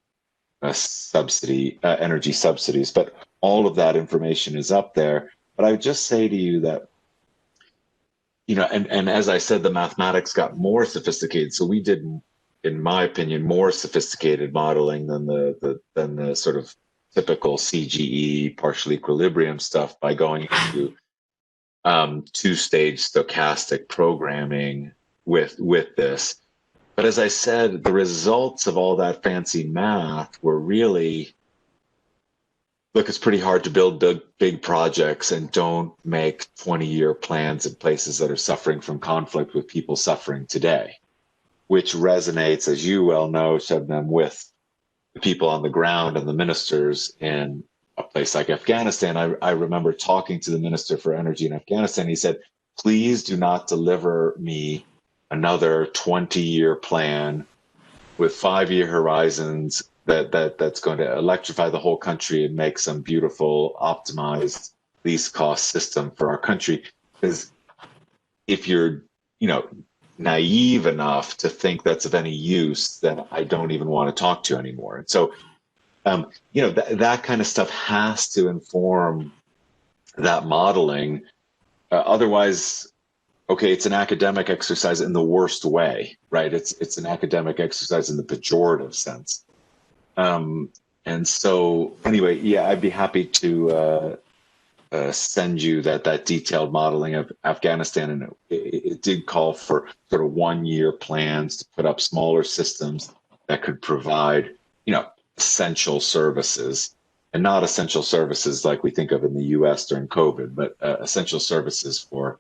energy subsidies. But all of that information is up there. But I would just say to you that, and as I said, the mathematics got more sophisticated. So we did, in my opinion, more sophisticated modeling than the sort of typical CGE partial equilibrium stuff by going into two-stage stochastic programming with this. But as I said, the results of all that fancy math were really, look, it's pretty hard to build big projects and don't make 20-year plans in places that are suffering from conflict with people suffering today, which resonates, as you well know, Shebnem, with the people on the ground and the ministers in a place like Afghanistan. I remember talking to the Minister for Energy in Afghanistan. He said, please do not deliver me another 20-year plan with 5-year horizons that's going to electrify the whole country and make some beautiful optimized least cost system for our country. Because if you're, naive enough to think that's of any use, then I don't even want to talk to you anymore. And so, that kind of stuff has to inform that modeling. Otherwise, okay, it's an academic exercise in the worst way, right? It's an academic exercise in the pejorative sense. And so, anyway, yeah, I'd be happy to send you that detailed modeling of Afghanistan, and it did call for sort of 1-year plans to put up smaller systems that could provide, essential services, and not essential services like we think of in the U.S. during COVID, but essential services for,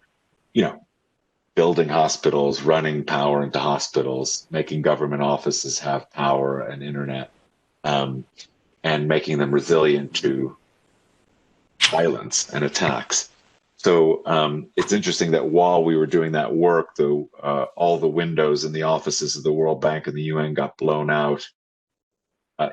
building hospitals, running power into hospitals, making government offices have power and internet, and making them resilient to violence and attacks. So it's interesting that while we were doing that work, all the windows in the offices of the World Bank and the UN got blown out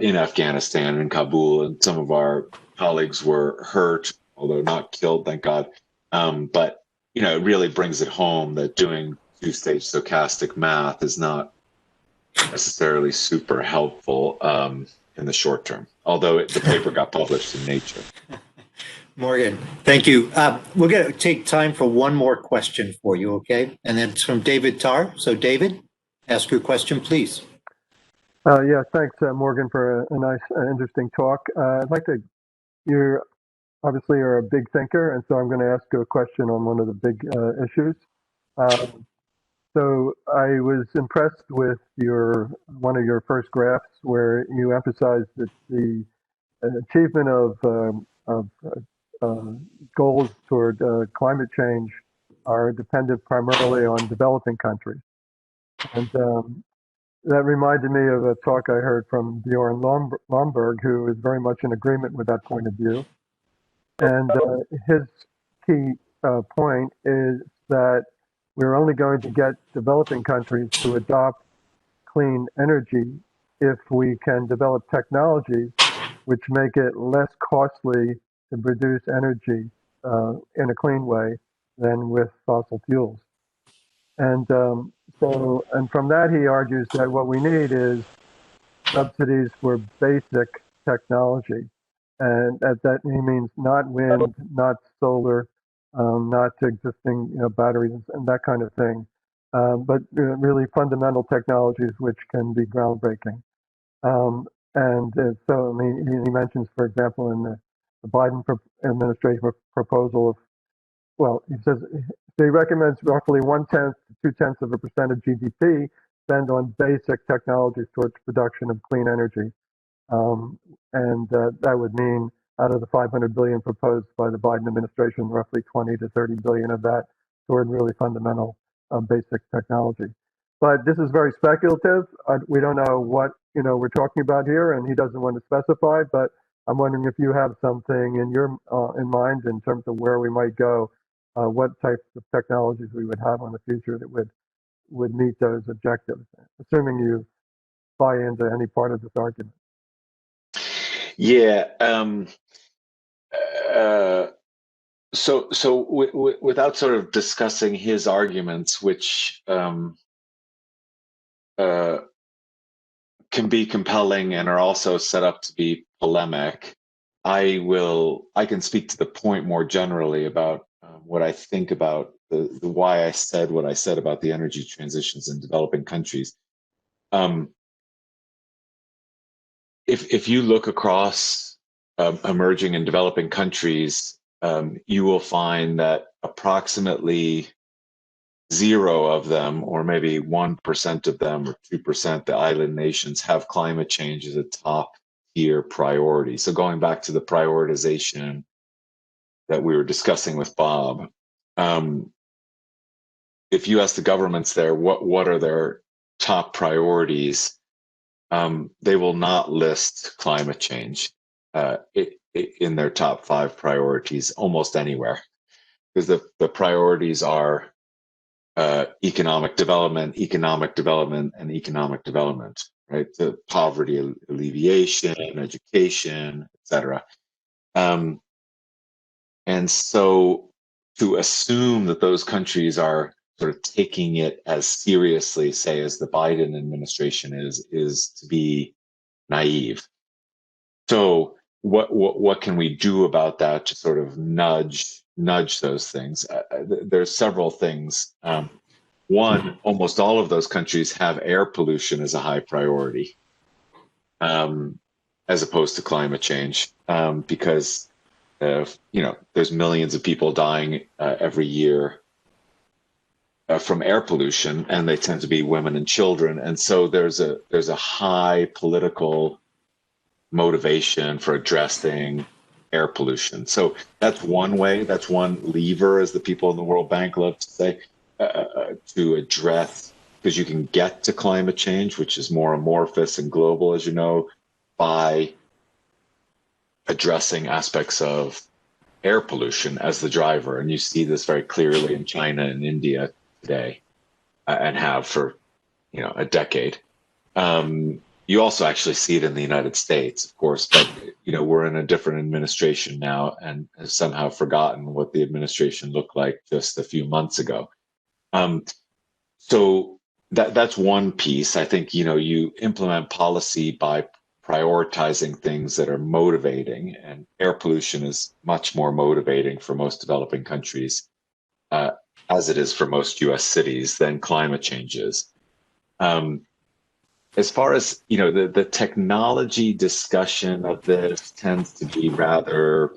in Afghanistan and Kabul, and some of our colleagues were hurt, although not killed, thank God. But it really brings it home that doing two-stage stochastic math is not necessarily super helpful in the short term, although the paper got published in Nature. Morgan, thank you. We're going to take time for one more question for you, okay? And it's from David Tarr. So David, ask your question, please. Yeah, thanks, Morgan, for a nice, interesting talk. I'd like to, you obviously are a big thinker, and so I'm going to ask you a question on one of the big issues. So I was impressed with one of your first graphs where you emphasized that the achievement of goals toward climate change are dependent primarily on developing countries. And that reminded me of a talk I heard from Bjorn Lomborg, who is very much in agreement with that point of view. And his key point is that we're only going to get developing countries to adopt clean energy if we can develop technologies which make it less costly to produce energy in a clean way than with fossil fuels. And and from that, he argues that what we need is subsidies for basic technology. And that he means not wind, not solar, not existing batteries and that kind of thing, but really fundamental technologies which can be groundbreaking. So, I mean, he mentions, for example, in the Biden administration proposal of, well, he says he recommends roughly 1/10 to 0.2% of GDP spend on basic technologies towards production of clean energy. That would mean out of the 500 billion proposed by the Biden administration, roughly 20 to 30 billion of that toward really fundamental basic technology. But this is very speculative. We don't know what we're talking about here, and he doesn't want to specify. But I'm wondering if you have something in mind in terms of where we might go, what types of technologies we would have in the future that would meet those objectives, assuming you buy into any part of this argument. Yeah. Without sort of discussing his arguments, which can be compelling and are also set up to be polemic, I can speak to the point more generally about what I think about the why I said what I said about the energy transitions in developing countries. If you look across emerging and developing countries, you will find that approximately 0 of them, or maybe 1% of them, or 2%, the island nations, have climate change as a top tier priority. So going back to the prioritization that we were discussing with Bob, if you ask the governments there what are their top priorities, they will not list climate change in their top 5 priorities almost anywhere, because the priorities are economic development, and economic development, right? The poverty alleviation, education, etc. And so to assume that those countries are sort of taking it as seriously, say, as the Biden administration is to be naive. So what can we do about that to sort of nudge those things? There's several things. One, almost all of those countries have air pollution as a high priority, as opposed to climate change, because there's millions of people dying every year from air pollution, and they tend to be women and children, and so there's a high political motivation for addressing air pollution. So that's one way, that's one lever, as the people in the World Bank love to say, to address, because you can get to climate change, which is more amorphous and global, as you know, by addressing aspects of air pollution as the driver. And you see this very clearly in China and India today, and have for a decade. You also actually see it in the United States, of course, but we're in a different administration now, and have somehow forgotten what the administration looked like just a few months ago. So that's one piece. I think you implement policy by prioritizing things that are motivating, and air pollution is much more motivating for most developing countries, as it is for most U.S. cities, than climate change is. As far as the technology discussion of this tends to be rather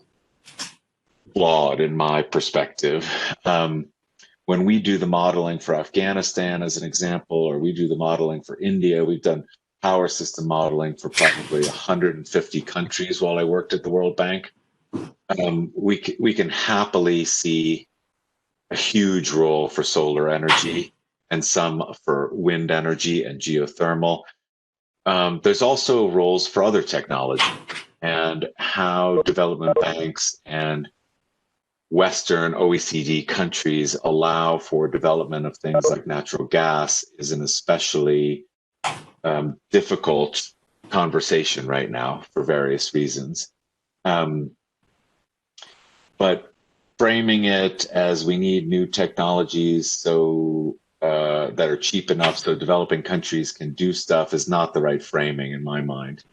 flawed in my perspective. When we do the modeling for Afghanistan, as an example, or we do the modeling for India, we've done power system modeling for probably 150 countries while I worked at the World Bank. we can happily see a huge role for solar energy and some for wind energy and geothermal. There's also roles for other technology, and how development banks and Western OECD countries allow for development of things like natural gas is an especially difficult conversation right now for various reasons. But framing it as we need new technologies so that are cheap enough so developing countries can do stuff is not the right framing in my mind.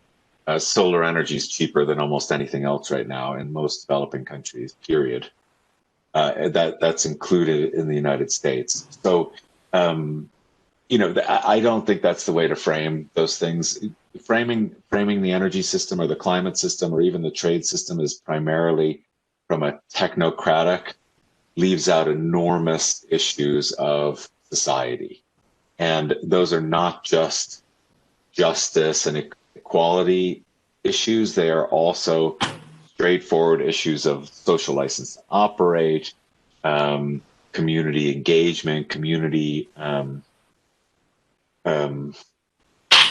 Solar energy is cheaper than almost anything else right now in most developing countries, period. That's included in the United States. So, I don't think that's the way to frame those things. Framing the energy system or the climate system or even the trade system is primarily from a technocratic, leaves out enormous issues of society. And those are not just justice and equality issues, they are also straightforward issues of social license to operate, community engagement, community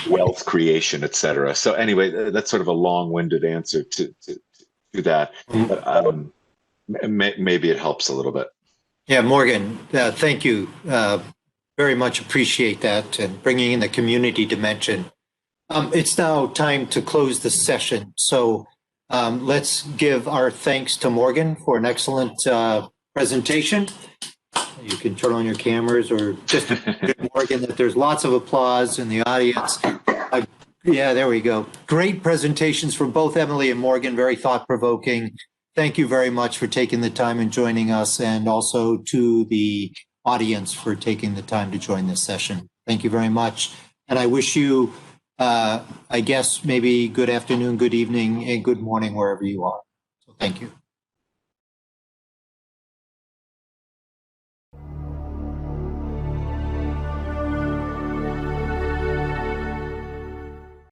wealth creation, etc. So anyway, that's sort of a long-winded answer to that. But, maybe it helps a little bit. Yeah, Morgan, thank you. Very much appreciate that and bringing in the community dimension. It's now time to close the session. So let's give our thanks to Morgan for an excellent presentation. You can turn on your cameras or just Morgan, that there's lots of applause in the audience. Yeah, there we go. Great presentations from both Emily and Morgan, very thought-provoking. Thank you very much for taking the time and joining us, and also to the audience for taking the time to join this session. Thank you very much. And I wish you, I guess, maybe good afternoon, good evening, and good morning, wherever you are. So thank you.